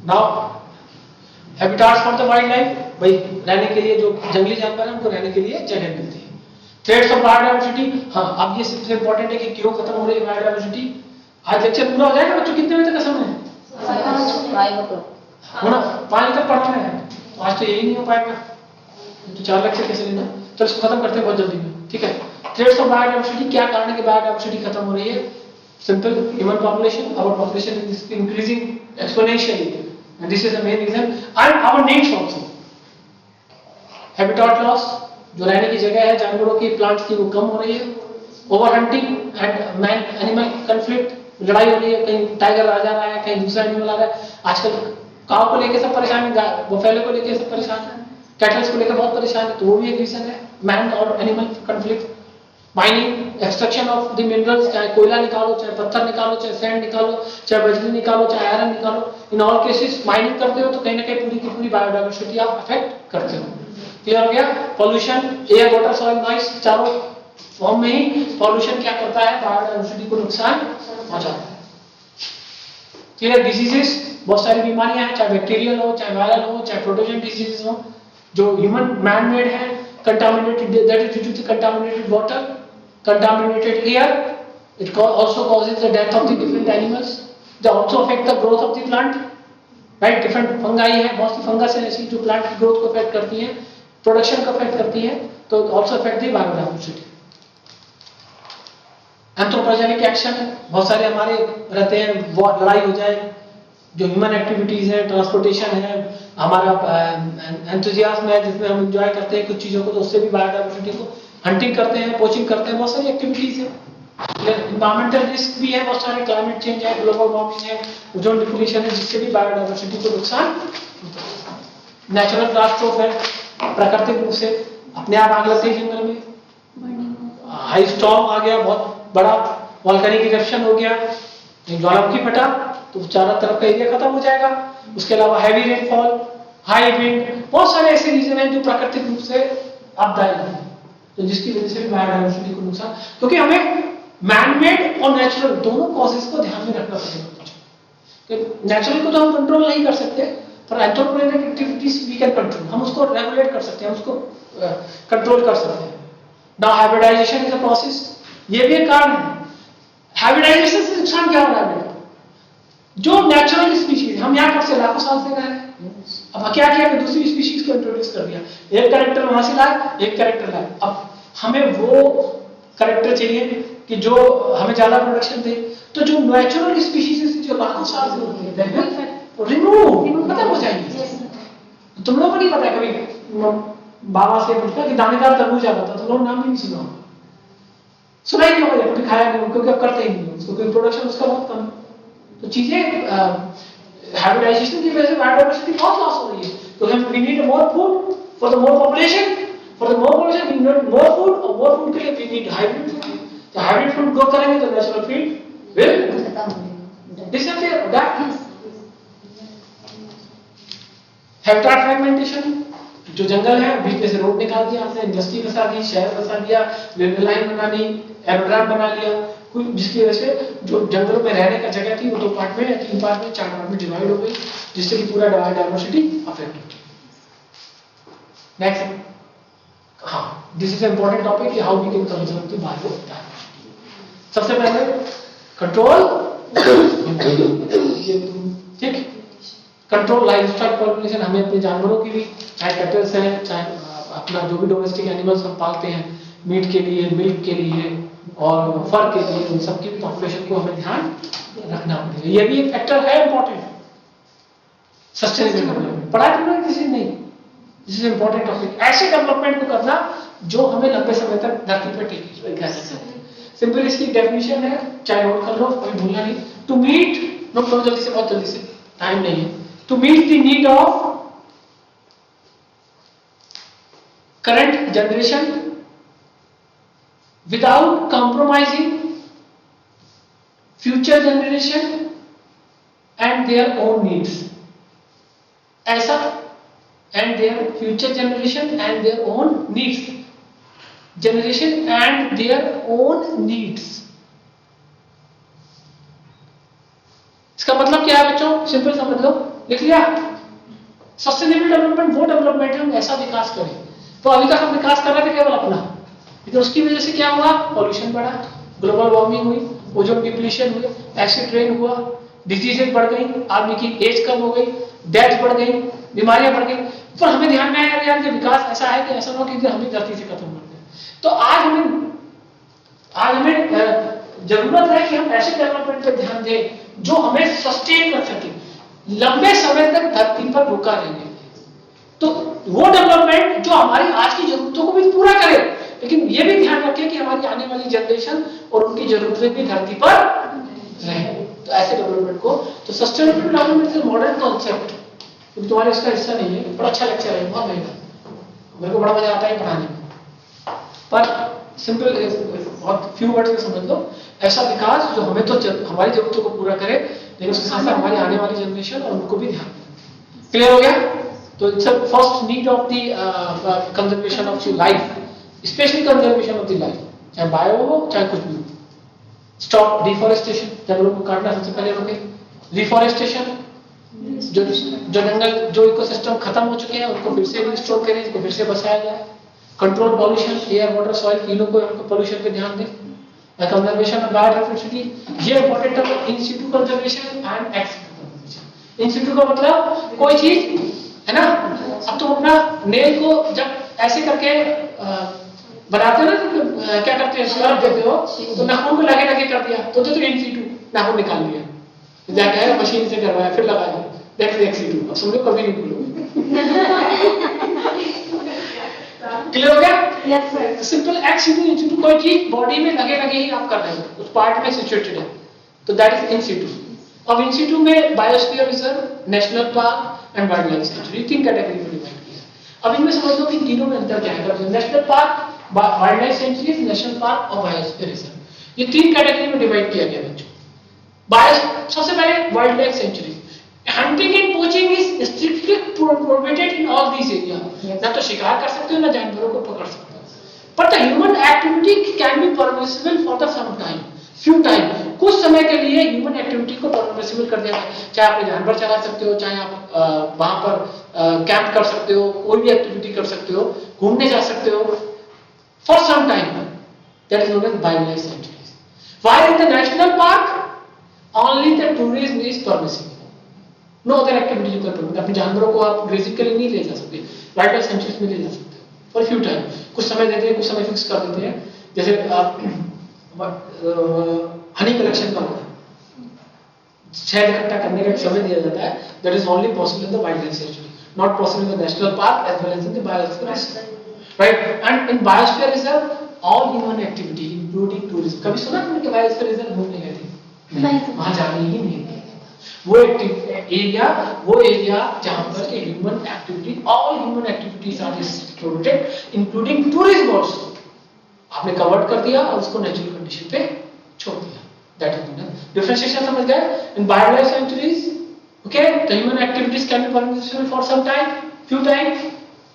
Now habitats for the wild life, भाई रहने के लिए जो जंगली जानवर हैं उनको रहने के लिए जगह मिलती है। थ्रेट्स ऑफ बायोडायवर्सिटी, हाँ अब ये सबसे इंपॉर्टेंट है कि क्यों खत्म हो रही है बायोडायवर्सिटी। आज लेक्चर पूरा हो जाएगा बच्चों, कितने बजे तक का समय है? होना 5 तक पढ़ना है, आज तो यही नहीं हो पाएगा, तो 4 लेक्चर कैसे लेना। तो इसको खत्म करते हैं बहुत जल्दी में, ठीक है? थ्रेट्स ऑफ बायोडायवर्सिटी, क्या कारण है कि बायोडायवर्सिटी खत्म हो रही है? Simple, human population, our population is increasing exponentially, and this is the main reason, and our needs also. Habitat loss, जो रहने की जगह है जानवरों की, प्लांट्स की, वो कम हो रही है। Over hunting and man animal conflict, लड़ाई हो रही है, कहीं टाइगर आ जा रहा है, कहीं दूसरा एनिमल आ रहा है। आजकल काव को लेकर सब परेशान है, बफेलो को लेकर सब परेशान है, कैटल्स को लेकर बहुत परेशान है, तो वो भी एक रीजन है, मैन और animal conflict. Mining, extraction of the minerals, चाहे कोयला निकालो, चाहे पत्थर निकालो, चाहे सैंड निकालो, चाहे बजरी निकालो, चाहे आयरन निकालो, इन ऑल केसेस माइनिंग करते हो तो कहीं ना कहीं पूरी की पूरी बायोडायवर्सिटी आप अफेक्ट करते हो। क्लियर हो गया? Pollution, air, water, soil, noise, चारों फॉर्म में ही पॉल्यूशन क्या करता है? बायोडायवर्सिटी को नुकसान पहुंचाता है। क्लियर? डिजीजेस, बहुत सारी बीमारियां हैं, चाहे बैक्टीरियल हो, चाहे वायरल हो, चाहे प्रोटोजन डिजीजेस हो, जो ह्यूमन मैन मेड है। Contaminated, that is due to contaminated water, contaminated air, it also causes the death of the different animals, they also affect the growth of the plant, right? Different fungi है, बहुत C fungus है ऐसी जो plant की growth को affect करती हैं, production को अफेक्ट करती हैं, तो also affect the biodiversity. Anthropogenic action, बहुत सारे हमारे रहते हैं, लड़ाई हो जाए, जो ह्यूमन एक्टिविटीज है, ट्रांसपोर्टेशन है, हमारा एंथुजियाज्म है जिसमें हम एंजॉय करते हैं कुछ चीजों को, तो उससे भी बायोडायवर्सिटी को, हंटिंग करते हैं, पोचिंग करते हैं, बहुत सारी एक्टिविटीज है। एनवायरमेंटल रिस्क भी है बहुत सारे, क्लाइमेट चेंज है, ग्लोबल वार्मिंग है, ओजोन डिप्लीशन है, जिससे भी बायोडायवर्सिटी को नुकसान। नेचुरल कैटास्ट्रोफ है, प्राकृतिक रूप से अपने आप आग लगती है जंगल में, हाई स्टॉर्म आ गया, बहुत बड़ा वोल्केनिक इरप्शन हो गया, ज्वालामुखी फटा तो चारों तरफ का एरिया खत्म हो जाएगा। उसके अलावा हैवी रेनफॉल, हाई विंड, बहुत सारे ऐसे रीजन हैं जो प्राकृतिक रूप से आपदाएं हैं, तो जिसकी वजह से भी बायोडायवर्सिटी को नुकसान, क्योंकि हमें मैनमेड और नेचुरल दोनों कॉजेस को ध्यान में रखना पड़ेगा। नेचुरल को तो हम कंट्रोल नहीं कर सकते, पर anthropogenic activities we can control, हम उसको रेगुलेट कर सकते हैं, उसको कंट्रोल कर सकते हैं। Now hybridization is a process, ये भी एक कारण है। हाइब्रिडाइजेशन से नुकसान क्या हो रहा है? जो नेचुरल स्पीशीज, हम यहाँ कब से लाखों साल से रह रहे हैं, अब क्या किया कि दूसरी स्पीशीज को इंट्रोड्यूस कर दिया, एक कैरेक्टर वहां से लाए, एक कैरेक्टर लाए, अब हमें वो कैरेक्टर चाहिए कि जो हमें ज्यादा प्रोडक्शन दे, तो जो नेचुरल स्पीशीज जो लाखों साल से होती है रिमूव खत्म हो जाएगी। तुम लोगों को नहीं पता कभी बाबा से पूछता कि दानेदार तरबूज आता था, तो लोग नाम भी नहीं सुना, सुना ही नहीं होगा, कभी खाया नहीं, क्योंकि अब करते ही नहीं उसको, क्योंकि प्रोडक्शन उसका बहुत कम है। तो चीजें हाइब्रिडाइजेशन की वजह से बायोडाइवर्सिटी बहुत लॉस हो रही है, तो हम we need more food for the more population, for the more population we need more food, और मोर फूड के लिए वी नीड हाइब्रिड फूड। तो हाइब्रिड फूड ग्रो करेंगे तो natural feed will disappear. That हेक्टार फ्रेगमेंटेशन, जो जंगल है बीच में से रोड निकाल दिया आपने, इंडस्ट्री बसा दी, शहर बसा दिया, रेलवे लाइन बना दी, एरोड्रम बना लिया, जिसकी वजह से जो जंगलों में रहने का जगह थी वो 2 पार्ट में या 3 पार्ट में 4 पार्ट में डिवाइड हो गई, जिससे कि पूरा डाइवर्सिटी अफेक्ट होती है। नेक्स्ट, हाँ, दिस इज इंपॉर्टेंट टॉपिक कि how we can conserve the biodiversity. सबसे पहले कंट्रोल, ठीक, कंट्रोल लाइवस्टॉक पॉपुलेशन, हमें अपने जानवरों की भी, चाहे कैटल्स हैं, चाहे अपना जो भी डोमेस्टिक एनिमल्स हम पालते हैं मीट के लिए, मिल्क के लिए और फर के लिए, उन सबकी भी पॉपुलेशन को हमें ध्यान रखना पड़ेगा। ये भी एक फैक्टर है इंपॉर्टेंट सस्टेनेबल डेवलपमेंट। पढ़ा तुमने किसी नहीं, दिस इज इंपॉर्टेंट टॉपिक। ऐसे डेवलपमेंट को करना जो हमें लंबे समय तक धरती पर टिके रह सके। सिंपल इसकी डेफिनेशन है, चाहे नोट कर लो, कोई भूलना नहीं। टू मीट, नोट करो जल्दी से, बहुत जल्दी से, टाइम नहीं है। To meet the need of current generation without compromising future generation and their own needs, ऐसा, and their future generation and their own needs, generation and their own needs। इसका मतलब क्या है बच्चों, सिंपल समझ लो, लिख लिया। सस्टेनेबल डेवलपमेंट वो डेवलपमेंट है हम ऐसा विकास करें, तो अभी तक हम विकास कर रहे थे केवल अपना, लेकिन उसकी वजह से क्या हुआ, पॉल्यूशन बढ़ा, ग्लोबल वार्मिंग हुई, ओजोन डिप्लीशन हुई, एसिड रेन हुआ, डिजीजेज बढ़ गई, आदमी की एज कम हो गई, डेथ बढ़ गई, बीमारियां बढ़ गई। पर हमें ध्यान में आया यार कि विकास ऐसा है कि ऐसा ना हो कि हम धरती से खत्म कर दें। तो आज हमें जरूरत है कि हम ऐसे डेवलपमेंट पर ध्यान दें जो हमें सस्टेन कर सके, लंबे समय तक धरती पर रुका रहेंगे। तो वो डेवलपमेंट जो हमारी आज की जरूरतों को भी पूरा करे, लेकिन ये भी ध्यान रखें कि हमारी आने वाली जनरेशन और उनकी जरूरतें भी धरती पर रहे। तो ऐसे डेवलपमेंट को, तो sustainable development is modern concept, क्योंकि तुम्हारे इसका हिस्सा नहीं है। बड़ा अच्छा लेक्चर है, बहुत महंगा, मेरे को बड़ा मजा आता है पढ़ाने में, पर सिंपल बहुत फ्यू वर्ड्स में समझ लो। ऐसा विकास जो हमें तो हमारी जरूरतों को पूरा करे, लेकिन उसके साथ साथ हमारी आने वाली जनरेशन और उनको भी ध्यान दें। क्लियर हो गया? तो it's first need of the conservation of life, specially conservation of the life, चाहे बायो हो चाहे कुछ भी हो। स्टॉप डिफॉरेस्टेशन, जंगलों को काटना सबसे पहले रोके। रिफॉरेस्टेशन, जो जंगल, जो इकोसिस्टम खत्म हो चुके हैं उनको फिर से रिस्टोर करें, उनको फिर से बसाया जाए। Control pollution, air water soil तीनों को पॉल्यूशन पे ध्यान दें। कंजर्वेशन ऑफ बायोडाइवर्सिटी, ये इंपॉर्टेंट है। In situ conservation and ex situ conservation. In situ का मतलब कोई चीज है ना, अब तुम अपना नेल को जब ऐसे करके बनाते हो ना, तो क्या करते हैं, स्लर्प देते हो, तो नाखून को लगे लगे कर दिया, तो इन सिटू नाखून निकाल दिया, जाके है मशीन से करवाया, फिर लगा दिया, दैट इज एक्स सिटू। अब समझो, कभी नहीं भूलोगे। क्लियर हो गया? Yes, sir. Simple ex situ, in situ, कोई चीज बॉडी में लगे लगे ही आप कर रहे हो, उस पार्ट में सिचुएटेड है, तो दैट इज इन सिटू। अब इन सिटू में biosphere reserve, national park and wild life century, 3 category में डिवाइड किया। अब इनमें समझ लो कि तीनों में अंतर क्या है। National park, wild life century, national park और बायोस्फीयर रिजर्व, ये 3 कैटेगरी में डिवाइड किया गया बच्चों। सबसे पहले wild life sanctuary, hunting and poaching is strictly prohibited in all these area. ना तो शिकार कर सकते हो, ना जानवरों को पकड़ सकते हो, but the human activity can be permissible for the some time, few time, कुछ समय के लिए ह्यूमन एक्टिविटी को परमिसिबल कर दिया है। चाहे आप जानवर चला सकते हो, चाहे आप वहां पर कैंप कर सकते हो, कोई भी एक्टिविटी कर सकते हो, घूमने जा सकते हो for some time, that is known as wild life sanctuaries. While in the national park only the tourism is permissible. No other activity you can permit. अपने जानवरों को आप ग्रेजिंग के लिए नहीं ले जा सकते, वाइल्ड लाइफ सेंचुरीज में ले जा सकते फॉर फ्यू टाइम, कुछ समय देते हैं, कुछ समय फिक्स कर देते हैं. जैसे आप हनी कलेक्शन का होता है, शहद इकट्ठा करने का एक समय दिया जाता है, that is only possible in the wild life sanctuary, not possible in the national park as well as in the biosphere reserve, right. And in biosphere reserve all human activity including tourism. कभी सुना तुमने कि biosphere reserve घूमने गए थे? नहीं. वहां जाने ही नहीं है. वो एरिया जहां पर human activity, all human activities are included including tourism also. आपने कवर्ड कर दिया और उसको नेचुरल कंडीशन पे छोड़ दिया. That is differentiation. समझ गए? In wild life sanctuaries, okay, the human activities can be permissible for some time, few time.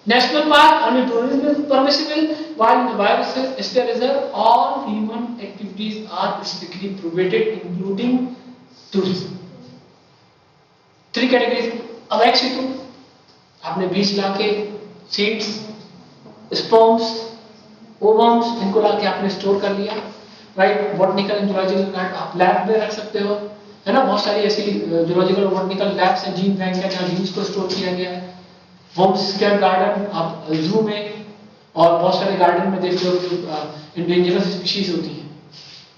National park only tourism is permissible, while in the biosphere reserve all human activities are strictly prohibited including tourism. 3 categories. अब एक situ आपने बीज लाके seeds, sperms, ओवम्स इनको लाके आपने store कर लिया, right. Botanical and zoological plant आप लैब में रख सकते हो, है ना. बहुत सारी ऐसी जूलॉजिकल बॉटनिकल लैब्स हैं, जीन बैंक है जहाँ जीन्स को स्टोर किया गया है. होम स्केयर गार्डन आप जू में और बहुत सारे गार्डन में देखते हो कि इंडेंजरस स्पीशीज होती है.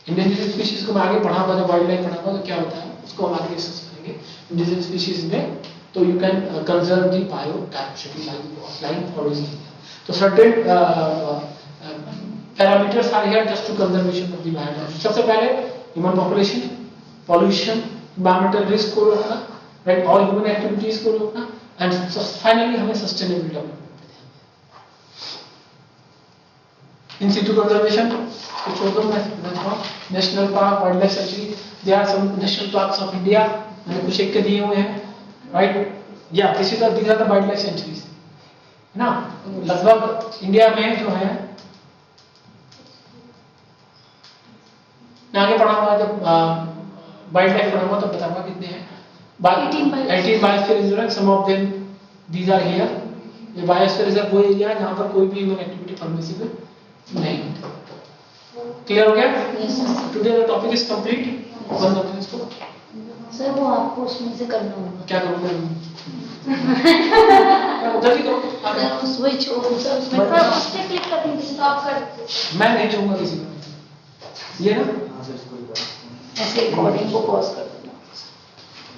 इंडेंजरस स्पीशीज को मैं आगे पढ़ाऊंगा, जब वाइल्ड लाइफ पढ़ाऊंगा तो क्या होता है उसको हम आगे डिस्कस करेंगे. इंडेंजरस स्पीशीज में तो you can conserve the biodiversity like offline और इनलाइन. तो certain parameters are here just to conservation of the biodiversity. सबसे पहले human population, pollution, environmental risk को रोकना, राइट, ऑल ह्यूमन एक्टिविटीज को रोकना, एंड फाइनली हमें सस्टेनेबल डेवलपमेंट पे ध्यान देना. इन सिटू कंजर्वेशन को छोड़ दो. मैं national park, wild life sanctuary, there are some national parks of India, मैंने कुछ एक के दिए हुए हैं, राइट. या किसी तरह दिख रहा था वाइल्ड लाइफ सेंचुरीज, है ना. लगभग इंडिया में जो है, मैं आगे पढ़ाऊंगा जब वाइल्ड लाइफ पढ़ाऊंगा तो बताऊंगा कितने हैं. 18 biosphere reserve, some of them these are here. ये biosphere reserve वो एरिया है जहाँ पर कोई भी ह्यूमन एक्टिविटी परमिसिबल नहीं होती. क्लियर हो गया? Yes, sir. Today the topic is complete. बंद कर दो इसको. सर वो आपको उसमें से करना होगा. क्या करूँगा? जल्दी करो. सर स्विच ऑन सर उसमें बट- उस पे क्लिक करके स्टॉप कर दीजिए. मैं नहीं चाहूँगा किसी को. ये ना ऐसे रिकॉर्डिंग को पॉज कर दो.